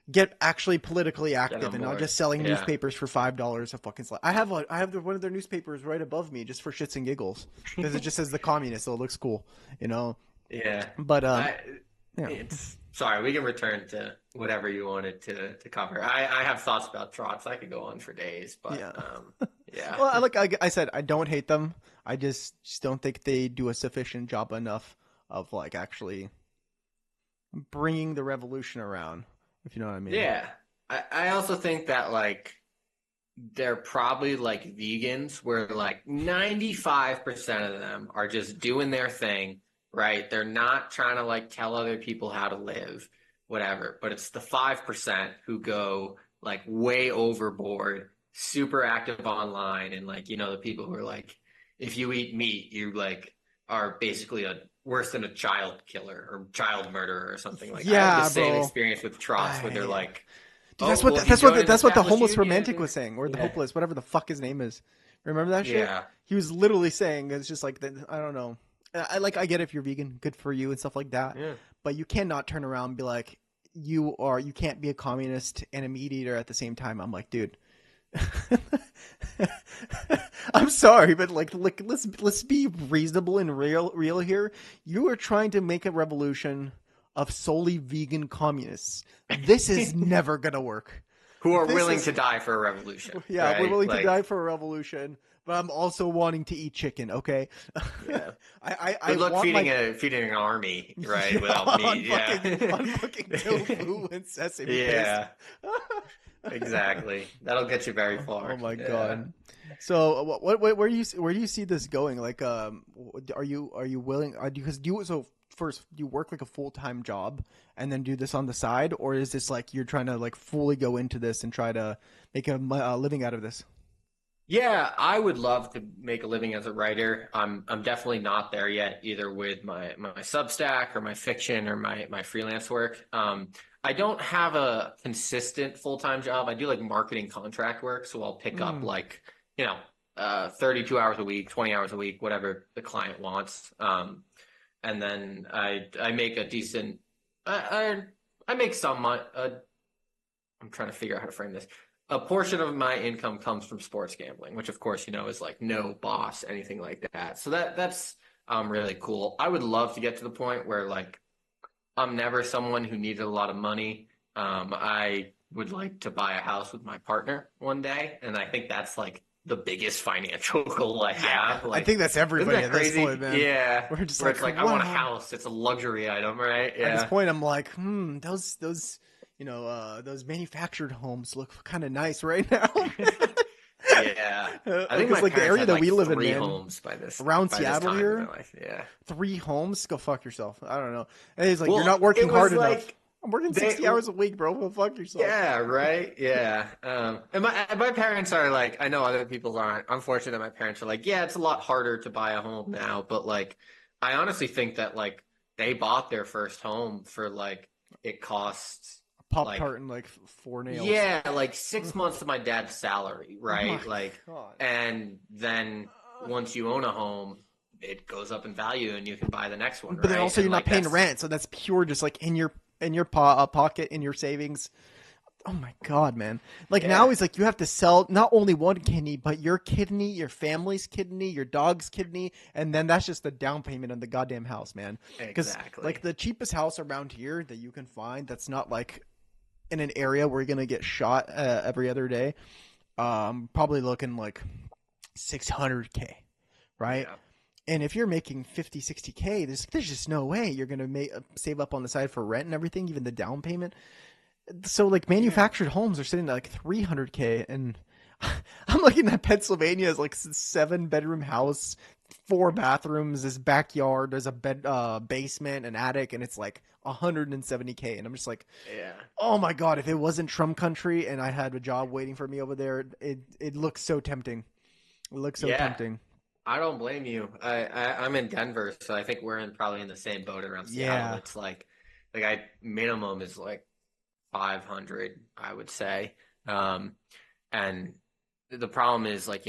Speaker 2: Get actually politically active and not just selling newspapers for $5 a fucking slide. I have one of their newspapers right above me just for shits and giggles because it just says the communist, so it looks cool,
Speaker 1: Yeah.
Speaker 2: But
Speaker 1: sorry, we can return to whatever you wanted to cover. I have thoughts about trots. I could go on for days, but yeah.
Speaker 2: Well, like I said, I don't hate them. I just don't think they do a sufficient job enough of like actually bringing the revolution around. If you know what I mean.
Speaker 1: Yeah. I also think that, like, they're probably, like, vegans where, like, 95% of them are just doing their thing, right? They're not trying to, like, tell other people how to live. whatever, but it's the 5% who go like way overboard, super active online, and like, the people who are like, if you eat meat, you like are basically a worse than a child killer or child murderer or something. Like I have the
Speaker 2: Yeah,
Speaker 1: same
Speaker 2: bro.
Speaker 1: experience with trots where they're like,
Speaker 2: Dude,
Speaker 1: oh, well, if you join an
Speaker 2: that's what the
Speaker 1: established
Speaker 2: homeless romantic
Speaker 1: union,
Speaker 2: was saying, or the
Speaker 1: yeah,
Speaker 2: hopeless, whatever the fuck his name is. Remember that shit?
Speaker 1: yeah,
Speaker 2: He was literally saying it's just like I don't know. I get if you're vegan, good for you and stuff like that,
Speaker 1: yeah.
Speaker 2: but you cannot turn around and be like you can't be a communist and a meat eater at the same time. I'm like, dude. I'm sorry, but like let's be reasonable and real here. You are trying to make a revolution of solely vegan communists. This is never gonna work.
Speaker 1: Who are
Speaker 2: This
Speaker 1: willing
Speaker 2: is
Speaker 1: to die for a revolution,
Speaker 2: Yeah, we're
Speaker 1: right?
Speaker 2: willing to
Speaker 1: Like,
Speaker 2: die for a revolution, but I'm also wanting to eat chicken. Okay,
Speaker 1: yeah.
Speaker 2: I
Speaker 1: Good luck
Speaker 2: want
Speaker 1: feeding
Speaker 2: my
Speaker 1: feeding an army, right?
Speaker 2: yeah,
Speaker 1: Without meat.
Speaker 2: on fucking tofu and sesame paste.
Speaker 1: Yeah, exactly. That'll get you very
Speaker 2: Oh
Speaker 1: far.
Speaker 2: my
Speaker 1: Yeah.
Speaker 2: god. So where do you see this going? Like, are you willing? Because so first, do you work like a full-time job and then do this on the side, or is this like you're trying to like fully go into this and try to make a living out of this?
Speaker 1: Yeah, I would love to make a living as a writer. I'm definitely not there yet, either with my Substack or my fiction or my freelance work. I don't have a consistent full-time job. I do like marketing contract work, so I'll pick up
Speaker 2: Mm.
Speaker 1: like, 32 hours a week, 20 hours a week, whatever the client wants. And then I make a decent I make some money. I'm trying to figure out how to frame this. A portion of my income comes from sports gambling, which of course, is like no boss, anything like that. So that's really cool. I would love to get to the point where like I'm never someone who needed a lot of money. I would like to buy a house with my partner one day, and I think that's like the biggest financial goal I have.
Speaker 2: I
Speaker 1: Like,
Speaker 2: think that's
Speaker 1: isn't
Speaker 2: everybody
Speaker 1: that
Speaker 2: at this
Speaker 1: crazy?
Speaker 2: point, man.
Speaker 1: Yeah.
Speaker 2: We're just
Speaker 1: Where
Speaker 2: like,
Speaker 1: it's like I want a
Speaker 2: wow.
Speaker 1: house. It's a luxury item, right?
Speaker 2: At this
Speaker 1: Yeah.
Speaker 2: point, I'm like, those those manufactured homes look kind of nice right now.
Speaker 1: Yeah. I think
Speaker 2: Because
Speaker 1: my
Speaker 2: like the
Speaker 1: parents
Speaker 2: area
Speaker 1: had
Speaker 2: that
Speaker 1: like
Speaker 2: we live in,
Speaker 1: three
Speaker 2: man,
Speaker 1: homes by this
Speaker 2: around
Speaker 1: by this
Speaker 2: Seattle
Speaker 1: time in their
Speaker 2: here,
Speaker 1: life. Yeah.
Speaker 2: 3 homes. Go fuck yourself. I don't know. And he's like, you're
Speaker 1: Well,
Speaker 2: not working
Speaker 1: it was
Speaker 2: hard enough.
Speaker 1: like
Speaker 2: I'm working
Speaker 1: they
Speaker 2: 60 hours a week, bro. Go fuck yourself.
Speaker 1: yeah, right? Yeah. And my parents are like, I know other people aren't. Unfortunately, my parents are like, yeah, it's a lot harder to buy a home now, but like I honestly think that like they bought their first home for like it costs
Speaker 2: Pop
Speaker 1: like
Speaker 2: tart and like 4 nails.
Speaker 1: yeah, like 6 months of my dad's salary,
Speaker 2: Oh my
Speaker 1: right? Like,
Speaker 2: god.
Speaker 1: and then once you own a home, it goes up in value and you can buy the next one,
Speaker 2: But then
Speaker 1: right?
Speaker 2: also
Speaker 1: And
Speaker 2: you're not
Speaker 1: like
Speaker 2: paying
Speaker 1: that's
Speaker 2: rent, so that's pure just like in your pocket in your savings. Oh my god, man! Like now
Speaker 1: yeah,
Speaker 2: he's like you have to sell not only one kidney, but your kidney, your family's kidney, your dog's kidney, and then that's just the down payment on the goddamn house, man. Because like
Speaker 1: exactly.
Speaker 2: the cheapest house around here that you can find that's not like in an area where you're gonna get shot every other day, probably looking like 600K, right?
Speaker 1: Yeah.
Speaker 2: And if you're making 50, 60K, there's just no way you're gonna save up on the side for rent and everything, even the down payment. So like
Speaker 1: Yeah.
Speaker 2: manufactured homes are sitting at like 300K, and I'm looking at Pennsylvania as like 7 bedroom house, 4 bathrooms, this backyard, there's a basement, an attic, and it's like 170K, and I'm just like,
Speaker 1: Yeah.
Speaker 2: oh my god, if it wasn't Trump country and I had a job waiting for me over there, it looks so tempting. It looks so
Speaker 1: Yeah.
Speaker 2: tempting.
Speaker 1: I don't blame you. I'm in Denver, so I think we're probably in the same boat around Seattle.
Speaker 2: Yeah.
Speaker 1: It's like I minimum is like 500, I would say. And the problem is like,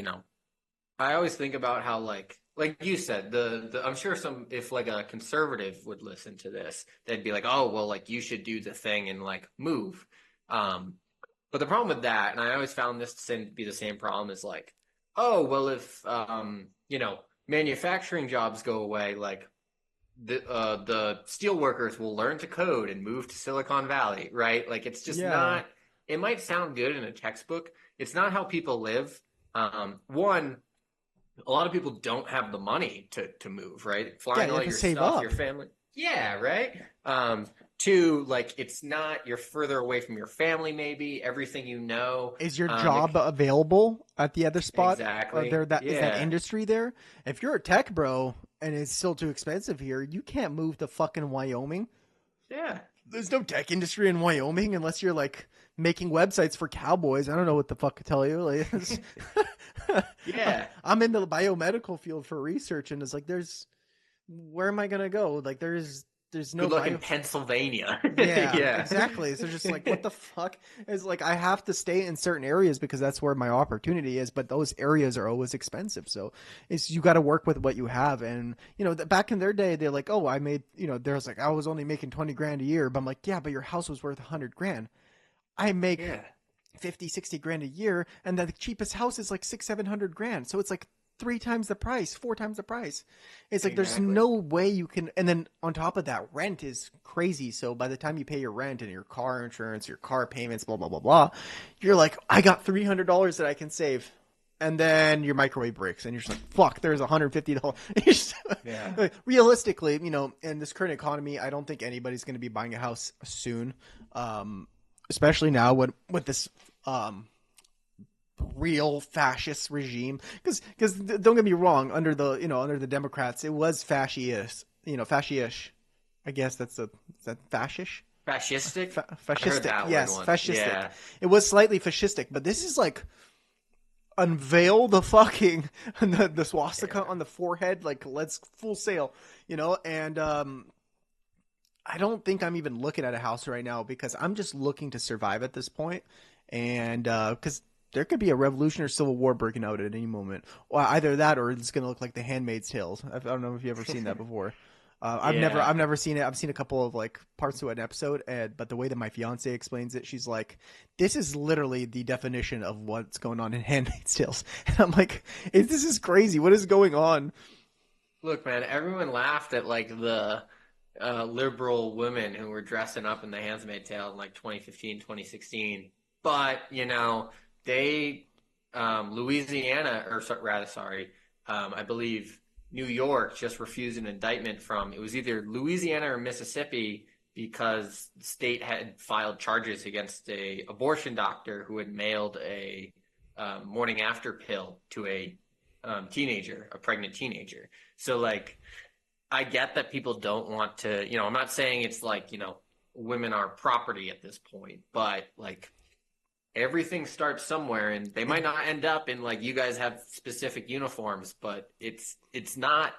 Speaker 1: I always think about how like you said, the I'm sure some if like a conservative would listen to this, they'd be like, "Oh, well, like you should do the thing and like move." Um, but the problem with that, and I always found this to be the same problem, is like, "Oh, well, if manufacturing jobs go away, like the steel workers will learn to code and move to Silicon Valley, right? Like it's just
Speaker 2: Yeah.
Speaker 1: not. It might sound good in a textbook. It's not how people live. One, a lot of people don't have the money to move, right?
Speaker 2: Yeah,
Speaker 1: Flying
Speaker 2: you
Speaker 1: all
Speaker 2: have to
Speaker 1: your
Speaker 2: save
Speaker 1: stuff,
Speaker 2: up.
Speaker 1: your family. Yeah, right. Two, like it's not. You're further away from your family. Maybe everything you know.
Speaker 2: Is your
Speaker 1: It,
Speaker 2: job available at the other spot?
Speaker 1: exactly.
Speaker 2: That is that
Speaker 1: Yeah.
Speaker 2: industry there? If you're a tech bro and it's still too expensive here, you can't move to fucking Wyoming.
Speaker 1: Yeah.
Speaker 2: There's no tech industry in Wyoming unless you're like making websites for cowboys. I don't know what the fuck to tell you. Like,
Speaker 1: Yeah.
Speaker 2: I'm in the biomedical field for research, and it's like, where am I gonna go? Like, there's no
Speaker 1: Good luck in Pennsylvania.
Speaker 2: Yeah,
Speaker 1: Yeah.
Speaker 2: exactly. So just like, what the fuck is like, I have to stay in certain areas because that's where my opportunity is, but those areas are always expensive. So it's, you got to work with what you have. And, back in their day, they're like, oh, I made, there's like, I was only making 20 grand a year, but I'm like, yeah, but your house was worth 100 grand. I make
Speaker 1: Yeah.
Speaker 2: 50, 60 grand a year. And the cheapest house is like 600, 700 grand. So it's like 3 times the price, 4 times the price. It's like, there's
Speaker 1: Exactly.
Speaker 2: no way you can. And then on top of that, rent is crazy. So by the time you pay your rent and your car insurance, your car payments, blah, blah, blah, blah, you're like, I got $300 that I can save. And then your microwave breaks and you're just like, fuck, there's $150.
Speaker 1: Yeah.
Speaker 2: Like, realistically, in this current economy, I don't think anybody's going to be buying a house soon. Especially now with this, real fascist regime, because don't get me wrong, under the Democrats it was fascist, fascist. I guess is that fascist?
Speaker 1: Fascistic? I heard
Speaker 2: Fascistic,
Speaker 1: that
Speaker 2: yes,
Speaker 1: word once.
Speaker 2: fascistic.
Speaker 1: Yeah.
Speaker 2: It was slightly fascistic, but this is like, unveil the fucking the swastika on the forehead, like, let's full sail, and I don't think I'm even looking at a house right now because I'm just looking to survive at this point, and because there could be a revolution or civil war breaking out at any moment. Well, either that or it's going to look like The Handmaid's Tales. I don't know if you've ever seen that before. I've
Speaker 1: Yeah.
Speaker 2: never seen it. I've seen a couple of like parts of an episode, but the way that my fiance explains it, she's like, "This is literally the definition of what's going on in Handmaid's Tales." And I'm like, "This is crazy. What is going on?"
Speaker 1: Look, man, everyone laughed at like the liberal women who were dressing up in the Handmaid's Tale in like 2015, 2016. But, they, Louisiana, or rather, sorry, I believe New York just refused an indictment from, it was either Louisiana or Mississippi because the state had filed charges against a abortion doctor who had mailed a morning after pill to a teenager, a pregnant teenager. So, like, I get that people don't want to, I'm not saying it's like, women are property at this point, but like everything starts somewhere and they might not end up in like you guys have specific uniforms, but it's not,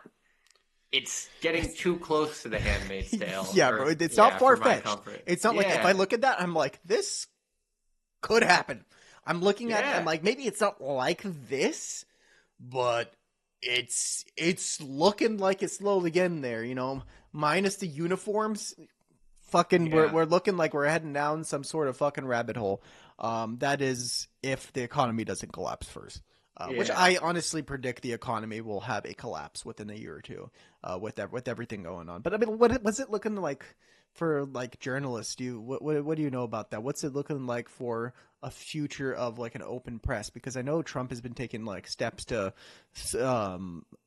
Speaker 1: it's getting too close to the Handmaid's Tale.
Speaker 2: Yeah,
Speaker 1: or,
Speaker 2: bro, it's
Speaker 1: yeah,
Speaker 2: not
Speaker 1: for my
Speaker 2: far-fetched.
Speaker 1: comfort.
Speaker 2: It's not like, if
Speaker 1: Yeah.
Speaker 2: I look at that, I'm like, this could happen. I'm looking at it, I'm
Speaker 1: Yeah.
Speaker 2: like, maybe it's not like this, but it's looking like it's slowly getting there, minus the uniforms. Fucking,
Speaker 1: Yeah.
Speaker 2: we're looking like we're heading down some sort of fucking rabbit hole. That is if the economy doesn't collapse first. Which
Speaker 1: Yeah.
Speaker 2: I honestly predict the economy will have a collapse within a year or two, with everything going on. But I mean, what's it looking like for like journalists? What do you know about that? What's it looking like for a future of like an open press? Because I know Trump has been taking like steps to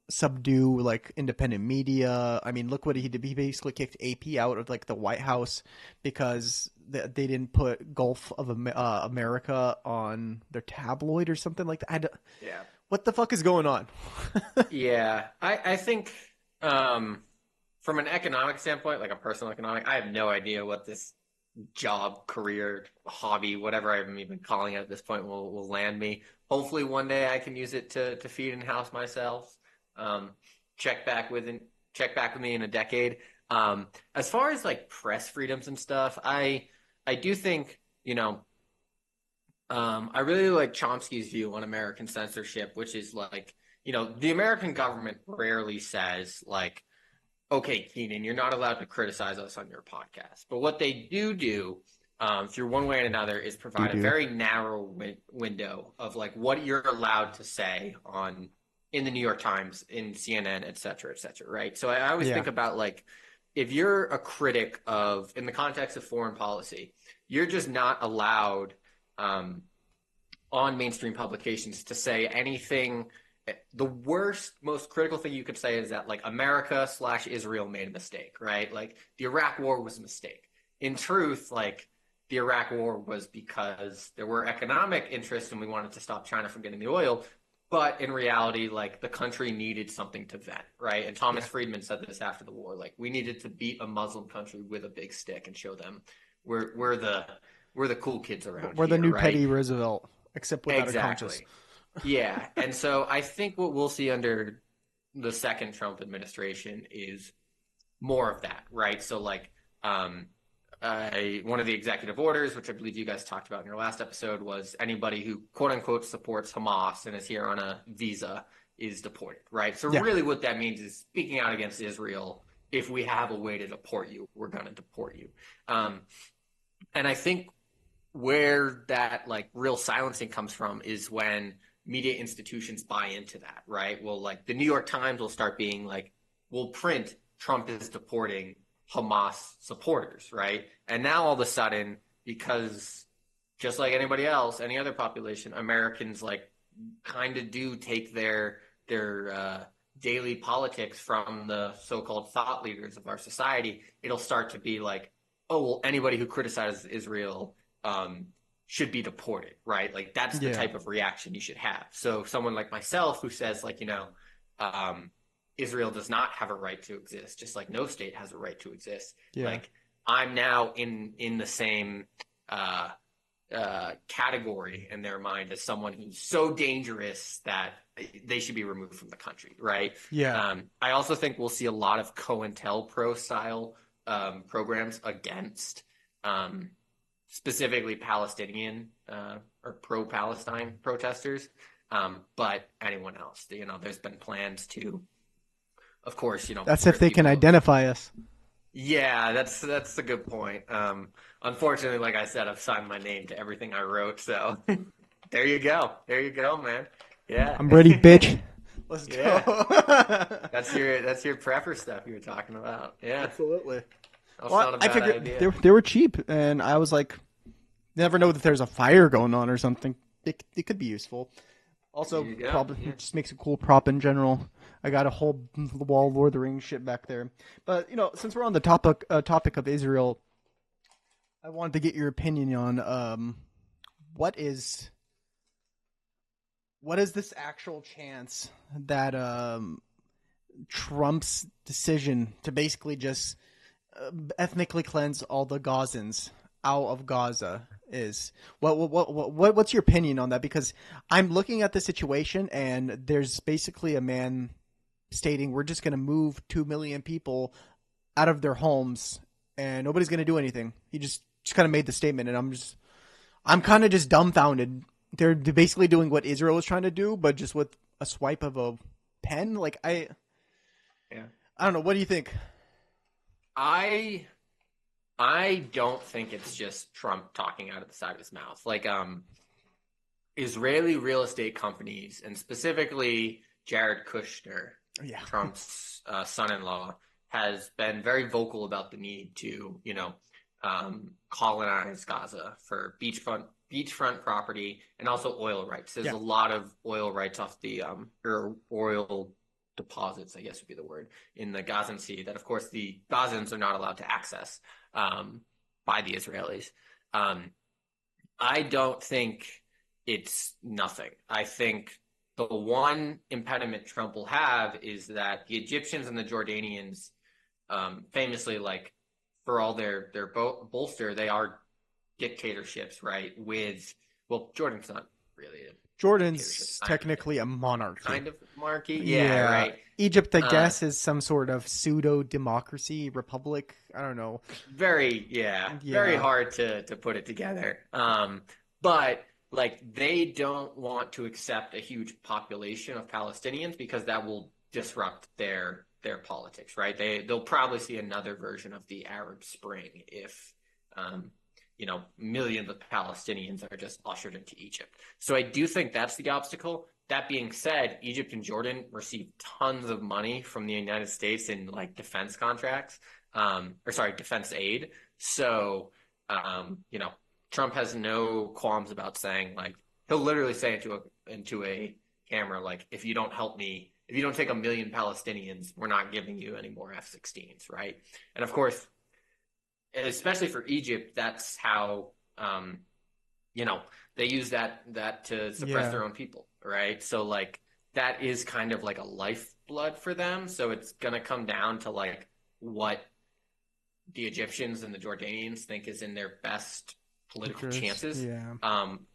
Speaker 2: subdue like independent media. I mean, look what he did. He basically kicked AP out of like the White House because they didn't put Gulf of America on their tabloid or something like that.
Speaker 1: Yeah.
Speaker 2: What the fuck is going on?
Speaker 1: Yeah. I think from an economic standpoint, like a personal economic, I have no idea what this job, career, hobby, whatever I'm even calling it at this point will land me. Hopefully one day I can use it to feed and house myself. Um, check back with me in a decade. As far as like press freedoms and stuff, I do think, I really like Chomsky's view on American censorship, which is like, the American government rarely says like, okay, Keenan, you're not allowed to criticize us on your podcast. But what they do, through one way or another, is provide a very narrow window of like what you're allowed to say in the New York Times, in CNN, et cetera, right? So I always think about like, if you're a critic in the context of foreign policy, you're just not allowed on mainstream publications to say anything. The worst, most critical thing you could say is that like America/Israel made a mistake, right? Like the Iraq War was a mistake. In truth, like the Iraq War was because there were economic interests and we wanted to stop China from getting the oil. But in reality, like the country needed something to vent, right? And Thomas Friedman said this after the war, like we needed to beat a Muslim country with a big stick and show them we're the cool kids around
Speaker 2: We're the
Speaker 1: here,
Speaker 2: new
Speaker 1: right?
Speaker 2: Teddy Roosevelt, except without a conscience.
Speaker 1: Exactly. Yeah. And so I think what we'll see under the second Trump administration is more of that, right? So like um one of the executive orders, which I believe you guys talked about in your last episode, was anybody who quote unquote supports Hamas and is here on a visa is deported, right? So
Speaker 2: Yeah.
Speaker 1: really what that means is speaking out against Israel. If we have a way to deport you, we're going to deport you. And I think where that like real silencing comes from is when media institutions buy into that, right? Well, like the New York Times will start being like, we'll print Trump is deporting Hamas supporters, right? And now all of a sudden, because just like anybody else, any other population, Americans like kind of do take their daily politics from the so-called thought leaders of our society. It'll start to be like, oh, well, anybody who criticizes Israel should be deported, right? Like that's the type of reaction you should have. So someone like myself who says like, Israel does not have a right to exist, just like no state has a right to exist.
Speaker 2: Yeah.
Speaker 1: Like I'm now in the same category in their mind as someone who's so dangerous that they should be removed from the country, right?
Speaker 2: Yeah.
Speaker 1: I also think we'll see a lot of COINTELPRO style programs against specifically Palestinian or pro-Palestine protesters, but anyone else. There's been plans to, of course,
Speaker 2: That's if they can identify us.
Speaker 1: Yeah, that's a good point. Unfortunately, like I said, I've signed my name to everything I wrote, so there you go, man. Yeah,
Speaker 2: I'm ready, bitch. Let's go.
Speaker 1: That's your prepper stuff you were talking about. Yeah,
Speaker 2: absolutely.
Speaker 1: That's not a bad
Speaker 2: I figured
Speaker 1: idea.
Speaker 2: they were cheap, and I was like, never know that there's a fire going on or something. It could be useful. Also, probably it just makes a cool prop in general. I got a whole wall Lord of the Rings shit back there. But since we're on the topic of Israel, I wanted to get your opinion on what is this actual chance that Trump's decision to basically just ethnically cleanse all the Gazans out of Gaza is. What's your opinion on that? Because I'm looking at the situation and there's basically a man stating we're just going to move 2 million people out of their homes and nobody's going to do anything. He just kind of made the statement, and I'm kind of just dumbfounded. They're basically doing what Israel was trying to do, but just with a swipe of a pen. Like I don't know. What do you think?
Speaker 1: I don't think it's just Trump talking out of the side of his mouth. Like Israeli real estate companies, and specifically Jared Kushner, Trump's son-in-law, has been very vocal about the need to, colonize Gaza for beachfront property and also oil rights. There's a lot of oil rights off the or oil deposits, I guess would be the word, in the Gazan Sea that, of course, the Gazans are not allowed to access by the Israelis. I don't think it's nothing. I think the one impediment Trump will have is that the Egyptians and the Jordanians, famously, like, for all their bolster, they are dictatorships, right? Jordan's not really
Speaker 2: Jordan's technically a monarchy.
Speaker 1: Kind of monarchy? Yeah, right.
Speaker 2: Egypt, I guess, is some sort of pseudo-democracy, republic. I don't know.
Speaker 1: Very hard to put it together. But like they don't want to accept a huge population of Palestinians because that will disrupt their politics, right? They'll probably see another version of the Arab Spring if millions of Palestinians are just ushered into Egypt. So I do think that's the obstacle. That being said, Egypt and Jordan receive tons of money from the United States in like defense contracts, defense aid. So, Trump has no qualms about saying, like, he'll literally say into a camera, like, if you don't help me, if you don't take 1 million Palestinians, we're not giving you any more F-16s, right? And of course, especially for Egypt, that's how, they use that to suppress their own people, right? So like that is kind of like a lifeblood for them. So it's gonna come down to like what the Egyptians and the Jordanians think is in their best political chances.
Speaker 2: Yeah.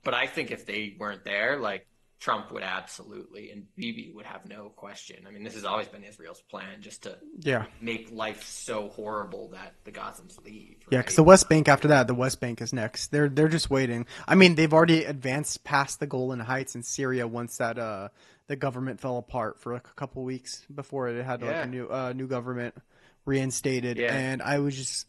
Speaker 1: But I think if they weren't there, like Trump would absolutely, and Bibi would have no question. I mean, this has always been Israel's plan, just to
Speaker 2: Yeah.
Speaker 1: make life so horrible that the Gazans leave.
Speaker 2: Yeah,
Speaker 1: Right?
Speaker 2: because the West Bank after that, the West Bank is next. They're just waiting. I mean, they've already advanced past the Golan Heights in Syria once that the government fell apart for like a couple weeks before it had like
Speaker 1: Yeah.
Speaker 2: a new government reinstated.
Speaker 1: Yeah.
Speaker 2: And I was just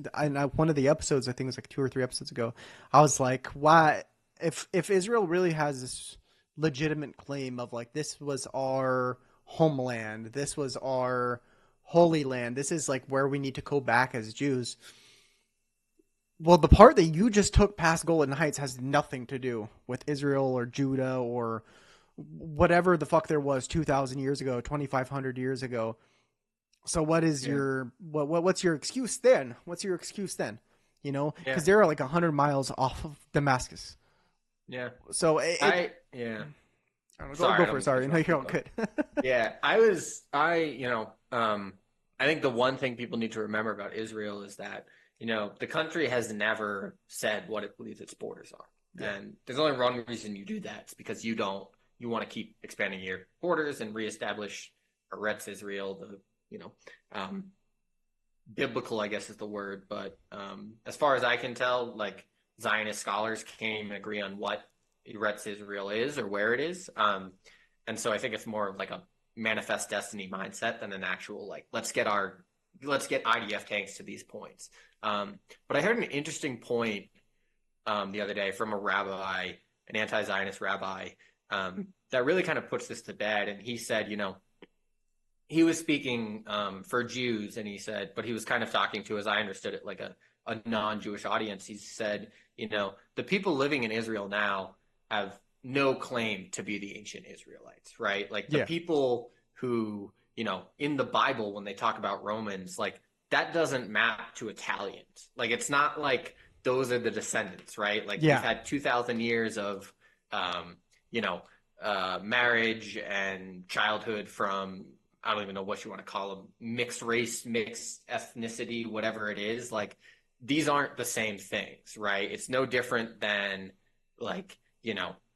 Speaker 2: one of the episodes, I think it was like 2 or 3 episodes ago, I was like, why if Israel really has this legitimate claim of like this was our homeland, this was our holy land, this is like where we need to go back as Jews. Well, the part that you just took past Golden Heights has nothing to do with Israel or Judah or whatever the fuck there was 2,000 years ago, 2,500 years ago. So what is your what's your excuse then? What's your excuse then? You know, because they're like 100 miles off of Damascus.
Speaker 1: Yeah.
Speaker 2: So
Speaker 1: yeah.
Speaker 2: I don't know,
Speaker 1: Sorry,
Speaker 2: go for it. Sorry, no, you're all good.
Speaker 1: Yeah, I think the one thing people need to remember about Israel is that, the country has never said what it believes its borders are. Yeah. And there's only one reason you do that. It's because you want to keep expanding your borders and reestablish Eretz Israel, biblical, I guess is the word. But as far as I can tell, like Zionist scholars can't even agree on what Eretz Israel is or where it is. And so I think it's more of like a manifest destiny mindset than an actual like let's get IDF tanks to these points. But I heard an interesting point the other day from a rabbi, an anti-Zionist rabbi, that really kind of puts this to bed. And he said, he was speaking for Jews, and he said, but he was kind of talking to, as I understood it, like a non-Jewish audience. He said, the people living in Israel now have no claim to be the ancient Israelites, right? Like the people who, in the Bible, when they talk about Romans, like that doesn't map to Italians. Like it's not like those are the descendants, right? Like we've had 2,000 years of, marriage and childhood from, I don't even know what you want to call them, mixed race, mixed ethnicity, whatever it is. Like these aren't the same things, right? It's no different than like,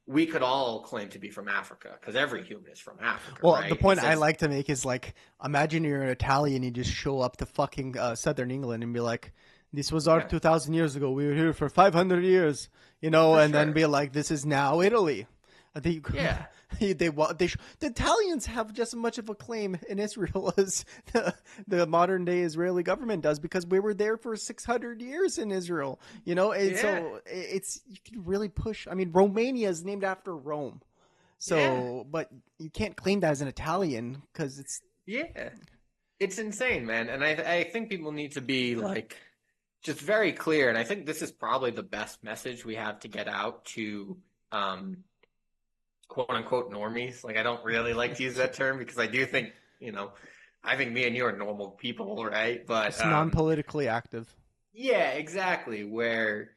Speaker 1: we could all claim to be from Africa because every human is from Africa.
Speaker 2: Well,
Speaker 1: right?
Speaker 2: The point I like to make is like, imagine you're an Italian, you just show up to fucking southern England and be like, this was our 2,000 years ago. We were here for 500 years, then be like, this is now Italy. The Italians have just as much of a claim in Israel as the modern day Israeli government does because we were there for 600 years in Israel, so it's you can really push. I mean, Romania is named after Rome, but you can't claim that as an Italian because
Speaker 1: it's insane, man. And I think people need to be like just very clear. And I think this is probably the best message we have to get out to quote unquote normies. Like I don't really like to use that term because I do think, I think me and you are normal people, right? But
Speaker 2: it's non-politically active.
Speaker 1: Yeah, exactly. Where,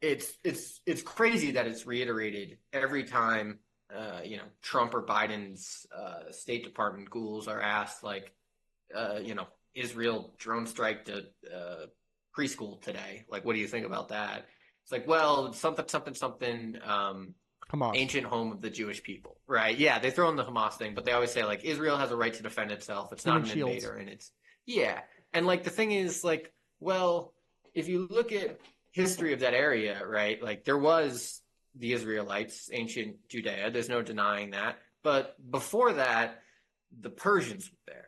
Speaker 1: it's crazy that it's reiterated every time Trump or Biden's State Department ghouls are asked like Israel drone strike to preschool today. Like, what do you think about that? It's like, well, something, ancient home of the Jewish people, right? Yeah, they throw in the Hamas thing, but they always say, like, Israel has a right to defend itself. It's not an invader, and it's, And, like, the thing is, like, well, if you look at history of that area, right, like, there was the Israelites, ancient Judea. There's no denying that. But before that, the Persians were there.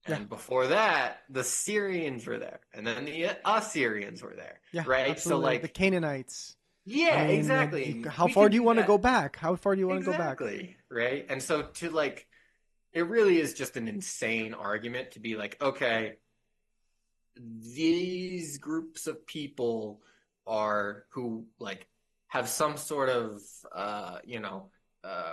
Speaker 1: And before that, the Syrians were there. And then the Assyrians were there. Yeah, right?
Speaker 2: Absolutely. So, like, the Canaanites.
Speaker 1: Yeah, exactly.
Speaker 2: How far do you want to go back? How far do you want to go back?
Speaker 1: Exactly, right? And so to, like, it really is just an insane argument to be like, okay, these groups of people are who, like, have some sort of,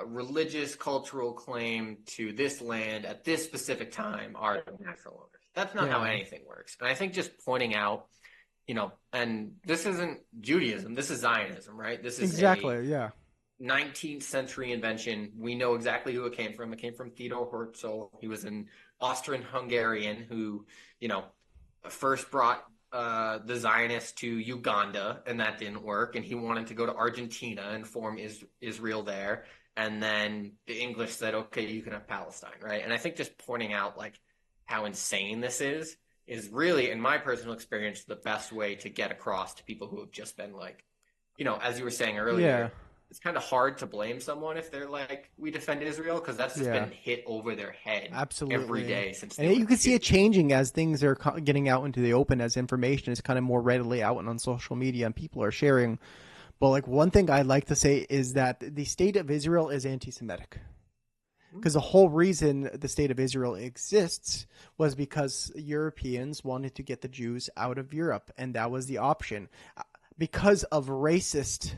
Speaker 1: religious, cultural claim to this land at this specific time are the natural owners. That's not how anything works. And I think just pointing out, and this isn't Judaism, this is Zionism, right? This is 19th century invention. We know exactly who it came from. It came from Theodor Herzl. He was an Austrian-Hungarian who, you know, first brought the Zionists to Uganda, and that didn't work. And he wanted to go to Argentina and form Israel there. And then the English said, okay, you can have Palestine, right? And I think just pointing out like how insane this is really, in my personal experience, the best way to get across to people who have just been like, you know, as you were saying
Speaker 2: Yeah,
Speaker 1: earlier, it's kind of hard to blame someone if they're like, we defend Israel, because that's just
Speaker 2: yeah.
Speaker 1: been hit over their head every
Speaker 2: Absolutely.
Speaker 1: day since they
Speaker 2: And you
Speaker 1: were
Speaker 2: can see it
Speaker 1: two.
Speaker 2: changing as things are getting out into the open, as information is kind of more readily out and on social media and people are sharing. But like one thing I'd like to say is that the state of Israel is anti-Semitic. Because the whole reason the state of Israel exists was because Europeans wanted to get the Jews out of Europe, and that was the option. Because of racist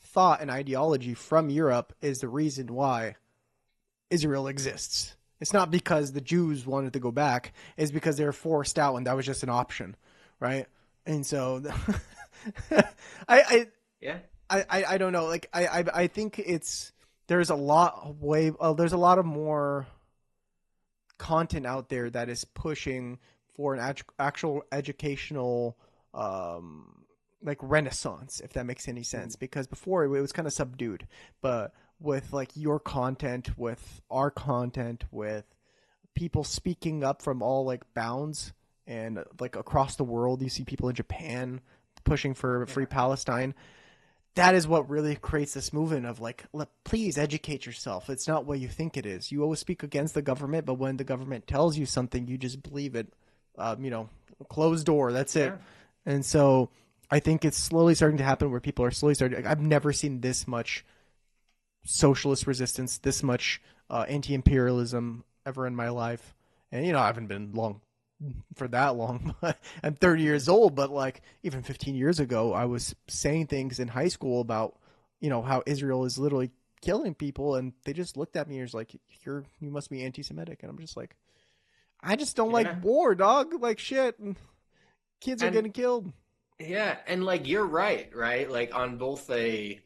Speaker 2: thought and ideology from Europe is the reason why Israel exists. It's not because the Jews wanted to go back. It's because they were forced out, and that was just an option, right? And so, I,
Speaker 1: Yeah.
Speaker 2: I don't know. Like I think it's there's a lot of there's a lot of more content out there that is pushing for an actual educational like renaissance, if that makes any sense, because before it was kind of subdued, but with like your content, with our content, with people speaking up from all like bounds and like across the world, you see people in Japan pushing for free
Speaker 1: Yeah.
Speaker 2: Palestine. That is what really creates this movement of like, please educate yourself. It's not what you think it is. You always speak against the government, but when the government tells you something, you just believe it. You know, closed door. That's it.
Speaker 1: Yeah.
Speaker 2: And so I think it's slowly starting to happen where people are slowly starting. I've never seen this much socialist resistance, this much anti-imperialism ever in my life. And you know, I haven't been long for that long. I'm 30 years old, but like even 15 years ago, I was saying things in high school about, you know, how Israel is literally killing people, and they just looked at me and was like, you must be anti-Semitic," and I'm just like, I just don't like
Speaker 1: Yeah.
Speaker 2: war, dog. Like shit, kids are
Speaker 1: And
Speaker 2: getting killed.
Speaker 1: yeah, and like you're right, right? Like on both a,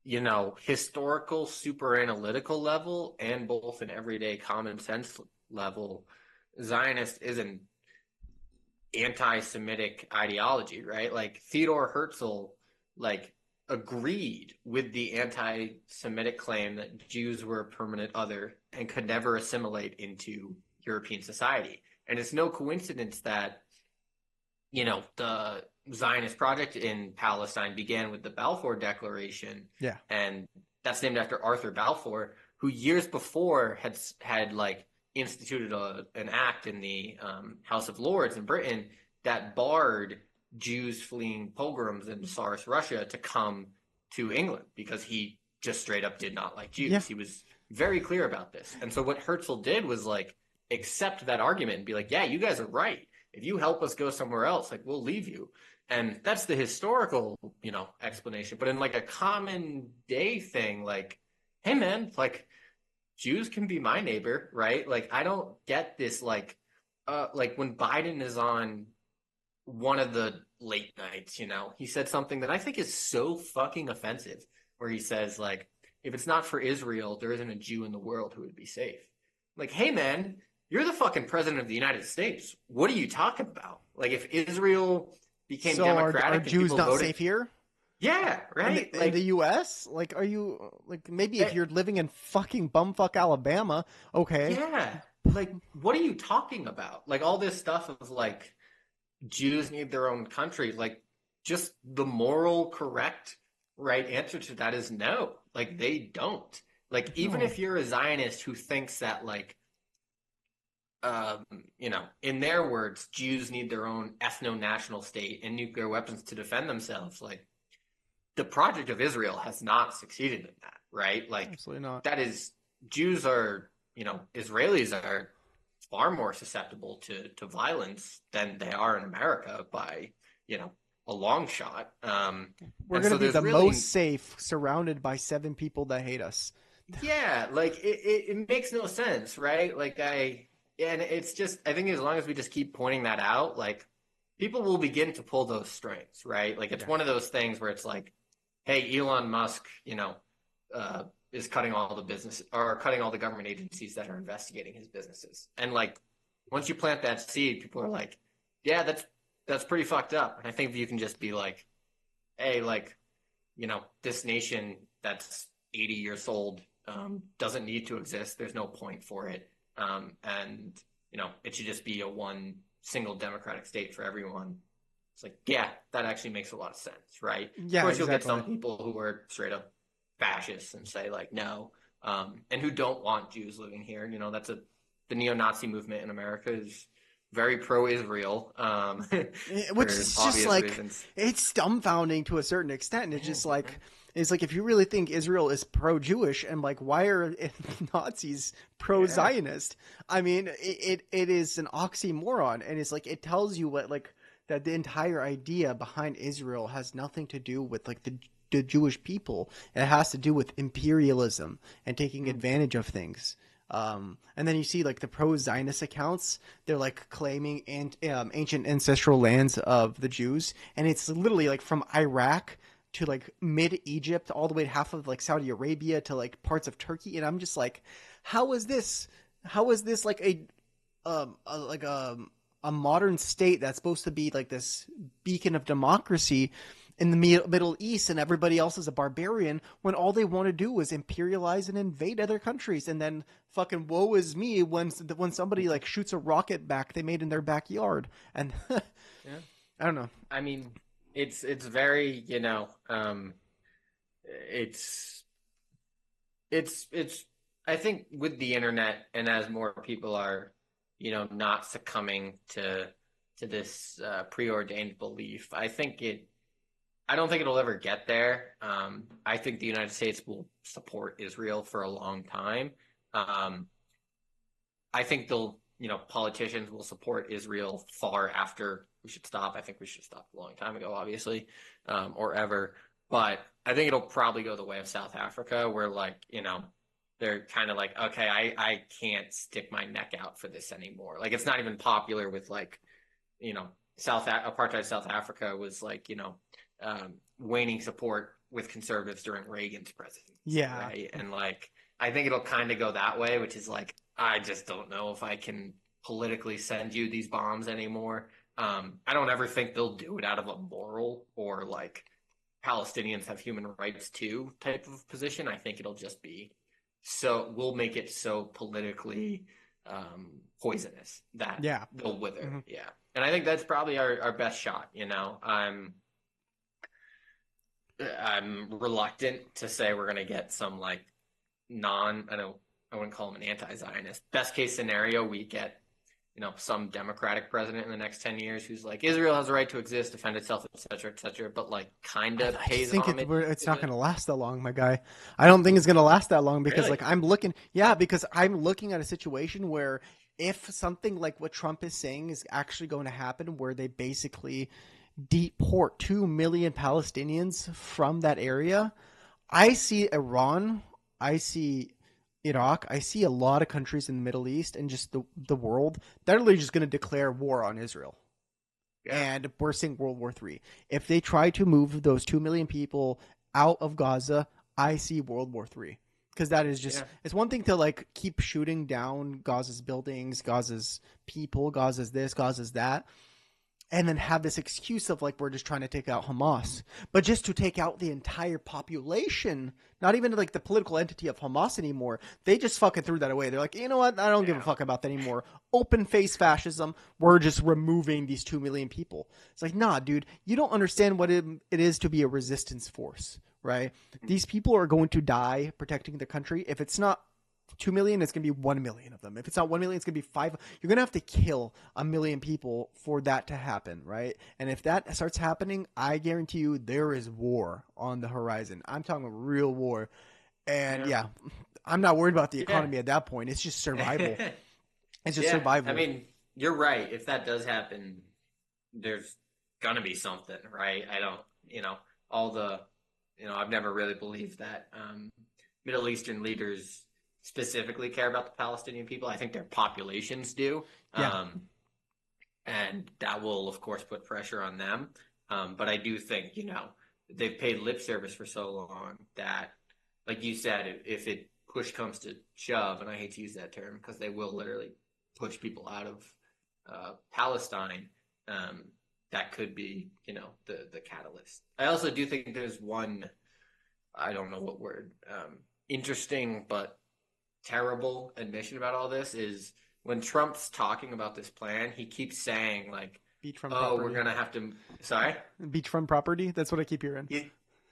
Speaker 1: you know, historical, super analytical level and both an everyday common sense level, Zionist is an anti-Semitic ideology, right? Like Theodor Herzl, like agreed with the anti-Semitic claim that Jews were a permanent other and could never assimilate into European society. And it's no coincidence that, you know, the Zionist project in Palestine began with the Balfour Declaration,
Speaker 2: Yeah,
Speaker 1: and that's named after Arthur Balfour, who years before had like instituted an act in the House of Lords in Britain that barred Jews fleeing pogroms in Tsarist Russia to come to England because he just straight up did not like
Speaker 2: yeah.
Speaker 1: Jews. He was very clear about this, and so what Herzl did was like accept that argument and be like, yeah, you guys are right. If you help us go somewhere else, like we'll leave you. And that's the historical, you know, explanation. But in like a common day thing, like, hey man, like Jews can be my neighbor, right? Like I don't get this like when Biden is on one of the late nights, you know, he said something that I think is so fucking offensive, where he says, like, if it's not for Israel, there isn't a Jew in the world who would be safe. Like, hey man, you're the fucking president of the United States. What are you talking about? Like, if Israel became
Speaker 2: So are
Speaker 1: democratic and
Speaker 2: Jews
Speaker 1: people
Speaker 2: not
Speaker 1: voted,
Speaker 2: safe here?
Speaker 1: yeah, right?
Speaker 2: In the
Speaker 1: Like,
Speaker 2: U.S.? Like, are you like maybe if
Speaker 1: eh,
Speaker 2: you're living in fucking bumfuck Alabama, okay?
Speaker 1: yeah, like, what are you talking about? Like, all this stuff of like, Jews need their own country. Like, just the moral correct right answer to that is no. Like, they don't. Like, even
Speaker 2: No.
Speaker 1: if you're a Zionist who thinks that, like, um, you know, in their words, Jews need their own ethno-national state and nuclear weapons to defend themselves. Like, the project of Israel has not succeeded in that, right? Like,
Speaker 2: Absolutely not.
Speaker 1: that is, Jews are, you know, Israelis are far more susceptible to violence than they are in America by, you know, a long shot.
Speaker 2: We're
Speaker 1: And
Speaker 2: gonna
Speaker 1: so
Speaker 2: be
Speaker 1: there's
Speaker 2: the most
Speaker 1: really,
Speaker 2: safe, surrounded by 7 people that hate us.
Speaker 1: yeah, like it makes no sense, right? And it's just, I think as long as we just keep pointing that out, like people will begin to pull those strings, right? Like it's
Speaker 2: Yeah.
Speaker 1: one of those things where it's like, hey, Elon Musk, you know, is cutting all the business or cutting all the government agencies that are investigating his businesses. And like, once you plant that seed, people are like, yeah, that's pretty fucked up. And I think if you can just be like, hey, like, this nation that's 80 years old doesn't need to exist. There's no point for it. And, it should just be a one single democratic state for everyone. It's like, yeah, that actually makes a lot of sense, right?
Speaker 2: Yeah,
Speaker 1: of course, you'll
Speaker 2: exactly.
Speaker 1: get some people who are straight up fascists and say like, no, and who don't want Jews living here. The neo-Nazi movement in America is very pro-Israel,
Speaker 2: Which
Speaker 1: for
Speaker 2: is just
Speaker 1: obvious
Speaker 2: like,
Speaker 1: reasons.
Speaker 2: it's dumbfounding to a certain extent. And it's
Speaker 1: Yeah,
Speaker 2: just like, it's like, if you really think Israel is pro-Jewish, and like, why are Nazis
Speaker 1: yeah,
Speaker 2: pro-Zionist? I mean, it is an oxymoron, and it's like, it tells you what, like, that the entire idea behind Israel has nothing to do with like the Jewish people. It has to do with imperialism and taking advantage of things. And then you see like the pro-Zionist accounts, they're like claiming ancient ancestral lands of the Jews, and it's literally like from Iraq to like mid Egypt, all the way to half of like Saudi Arabia to like parts of Turkey, and I'm just like, how is this? How is this like like a modern state that's supposed to be like this beacon of democracy in the Middle East, and everybody else is a barbarian, when all they want to do is imperialize and invade other countries, and then fucking woe is me when somebody like shoots a rocket back they made in their backyard, and
Speaker 1: yeah.
Speaker 2: I don't know.
Speaker 1: I mean, it's very, it's it's I think with the internet, and as more people are, not succumbing to this preordained belief, I don't think it'll ever get there. I think the United States will support Israel for a long time. Um, I think politicians will support Israel far after we should stop. I think we should stop a long time ago, obviously, or ever. But I think it'll probably go the way of South Africa, where like, they're kind of like, okay, I can't stick my neck out for this anymore. Like, it's not even popular with like, apartheid South Africa was like, waning support with conservatives during Reagan's presidency,
Speaker 2: Yeah.
Speaker 1: right? And like, I think it'll kind of go that way, which is like, I just don't know if I can politically send you these bombs anymore. I don't ever think they'll do it out of a moral or like Palestinians have human rights too type of position. I think it'll just be we'll make it so politically poisonous that
Speaker 2: Yeah.
Speaker 1: they'll wither.
Speaker 2: Mm-hmm.
Speaker 1: Yeah. And I think that's probably our best shot. I'm reluctant to say we're gonna get some like I wouldn't call him an anti-Zionist. Best case scenario, we get, some Democratic president in the next 10 years who's like, Israel has a right to exist, defend itself, et cetera, but like kind of
Speaker 2: I just
Speaker 1: pays
Speaker 2: think
Speaker 1: homage
Speaker 2: it's
Speaker 1: to
Speaker 2: not
Speaker 1: it.
Speaker 2: going to last that long, my guy. I don't think it's going to last that long, because
Speaker 1: Really?
Speaker 2: like because I'm looking at a situation where if something like what Trump is saying is actually going to happen, where they basically deport 2 million Palestinians from that area, I see Iran, I see Iraq, I see a lot of countries in the Middle East and just the world, they're literally just going to declare war on Israel,
Speaker 1: Yeah.
Speaker 2: and we're seeing World War III. If they try to move those 2 million people out of Gaza, I see World War III. Because that is just,
Speaker 1: Yeah.
Speaker 2: it's one thing to like keep shooting down Gaza's buildings, Gaza's people, Gaza's this, Gaza's that, and then have this excuse of like, we're just trying to take out Hamas. But just to take out the entire population, not even like the political entity of Hamas anymore, they just fucking threw that away. They're like, you know what? I don't give a
Speaker 1: Yeah.
Speaker 2: fuck about that anymore. Open face fascism. We're just removing these 2 million people. It's like, nah, dude, you don't understand what it is to be a resistance force, right? These people are going to die protecting the country. If it's not 2 million, it's going to be 1 million of them. If it's not 1 million, it's going to be 5. You're going to have to kill 1 million people for that to happen, right? And if that starts happening, I guarantee you there is war on the horizon. I'm talking real war. And
Speaker 1: Yeah.
Speaker 2: yeah, I'm not worried about the
Speaker 1: Yeah.
Speaker 2: economy at that point. It's just survival. It's just
Speaker 1: Yeah. I
Speaker 2: survival.
Speaker 1: mean, you're right. If that does happen, there's gonna be something, right? I don't, all the, I've never really believed that Middle Eastern leaders specifically care about the Palestinian people. I think their populations do.
Speaker 2: Yeah.
Speaker 1: And that will, of course, put pressure on them. But I do think, they've paid lip service for so long that like you said, if it push comes to shove, and I hate to use that term because they will literally push people out of Palestine, that could be, the catalyst. I also do think there's one, I don't know what word, interesting but terrible admission about all this is when Trump's talking about this plan, he keeps saying like,
Speaker 2: Beachfront
Speaker 1: "Oh,
Speaker 2: property.
Speaker 1: we're gonna have to." Sorry,
Speaker 2: Beachfront property. That's what I keep hearing.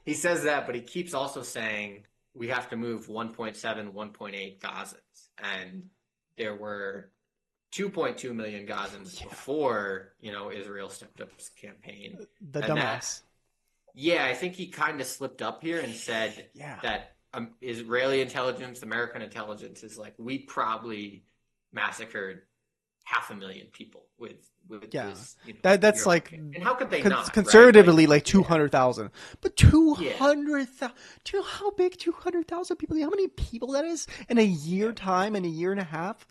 Speaker 1: he says that, but he keeps also saying we have to move 1.7, 1.8 Gazans, and there were 2.2 million Gazans before Israel stepped up its campaign.
Speaker 2: The dumbass.
Speaker 1: Yeah, I think he kind of slipped up here and said that Israeli intelligence, American intelligence is like, we probably massacred 500,000 people with this.
Speaker 2: That's like,
Speaker 1: and how could they not?
Speaker 2: Conservatively,
Speaker 1: right?
Speaker 2: like 200,000. But 200,000. Do you know how big 200,000 people? How many people that is in a year time, in a year and a half?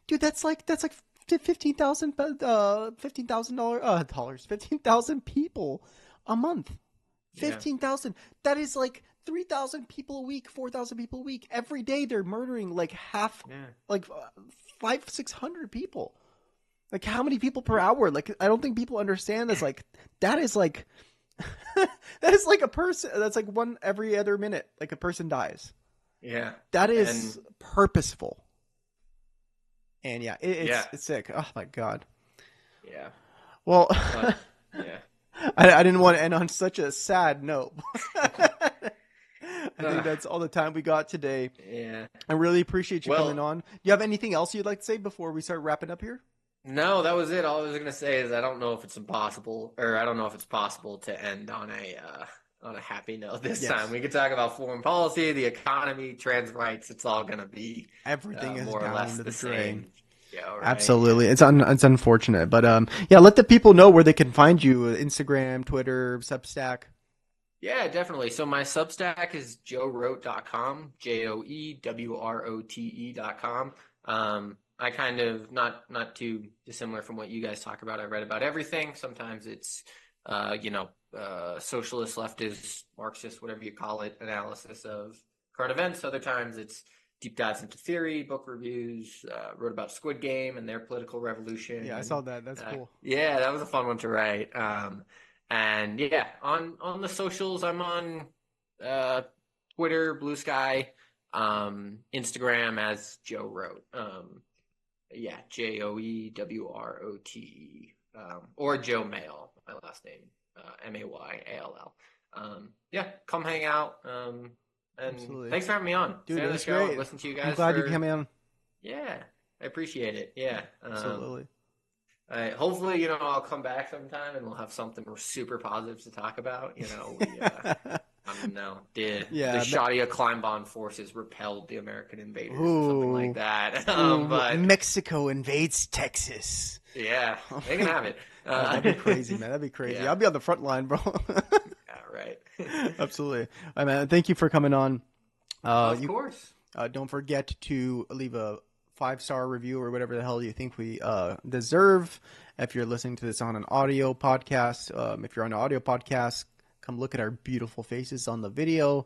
Speaker 2: Dude, that's like $15,000 dollars, 15,000 people a month. 15,000. That is like 3,000 people a week, 4,000 people a week. Every day they're murdering like like 500-600 people. Like how many people per hour? Like I don't think people understand this. Like that is like that is like a person. That's like one every other minute. Like a person dies.
Speaker 1: Yeah,
Speaker 2: that is purposeful. And it's sick. Oh my god.
Speaker 1: Yeah.
Speaker 2: Well,
Speaker 1: yeah.
Speaker 2: I didn't want to end on such a sad note. I think that's all the time we got today.
Speaker 1: Yeah.
Speaker 2: I really appreciate you coming on. Do you have anything else you'd like to say before we start wrapping up here?
Speaker 1: No, that was it. All I was going to say is I don't know if it's possible to end on a happy note this time. We could talk about foreign policy, the economy, trans rights. It's all going to be
Speaker 2: everything is
Speaker 1: more or
Speaker 2: down
Speaker 1: less
Speaker 2: to
Speaker 1: the
Speaker 2: drain.
Speaker 1: same. Yeah, right.
Speaker 2: Absolutely. It's unfortunate, but let the people know where they can find you: Instagram, Twitter, Substack.
Speaker 1: Yeah, definitely. So my Substack is JoeWrote.com, JoeWrote.com. I kind of not too dissimilar from what you guys talk about. I read about everything. Sometimes it's socialist, leftist, Marxist, whatever you call it, analysis of current events. Other times it's deep dives into theory, book reviews. Wrote about Squid Game and their political revolution.
Speaker 2: Yeah, I saw that. That's cool.
Speaker 1: Yeah, that was a fun one to write. And yeah, on the socials, I'm on Twitter, Blue Sky, Instagram as JoeWrote. JoeWrote, or Joe Mayall, my last name, Mayall. Come hang out. And
Speaker 2: absolutely.
Speaker 1: Thanks for having me on.
Speaker 2: Dude,
Speaker 1: it
Speaker 2: was
Speaker 1: show,
Speaker 2: great.
Speaker 1: Listen to you guys.
Speaker 2: I'm glad you came on.
Speaker 1: Yeah, I appreciate it. Yeah,
Speaker 2: absolutely.
Speaker 1: Hopefully, I'll come back sometime and we'll have something super positive to talk about. I don't know. The Shadia Kleinbond forces repelled the American invaders or something like that. But
Speaker 2: Mexico invades Texas.
Speaker 1: Yeah, they can have it.
Speaker 2: That'd be crazy, man. That'd be crazy. Yeah. I'll be on the front line, bro.
Speaker 1: Yeah, right.
Speaker 2: Absolutely. All right, man. Thank you for coming on.
Speaker 1: Of course.
Speaker 2: Don't forget to leave a 5-star review or whatever the hell you think we deserve. If you're listening to this on an audio podcast, if you're on an audio podcast, come look at our beautiful faces on the video.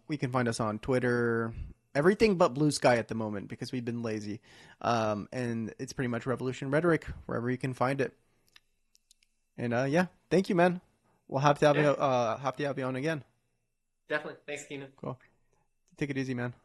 Speaker 2: We can find us on Twitter, everything but Blue Sky at the moment because we've been lazy. And it's pretty much Revolution Rhetoric wherever you can find it. And thank you, man. We'll have to have you on again.
Speaker 1: Definitely. Thanks, Keenan.
Speaker 2: Cool. Take it easy, man.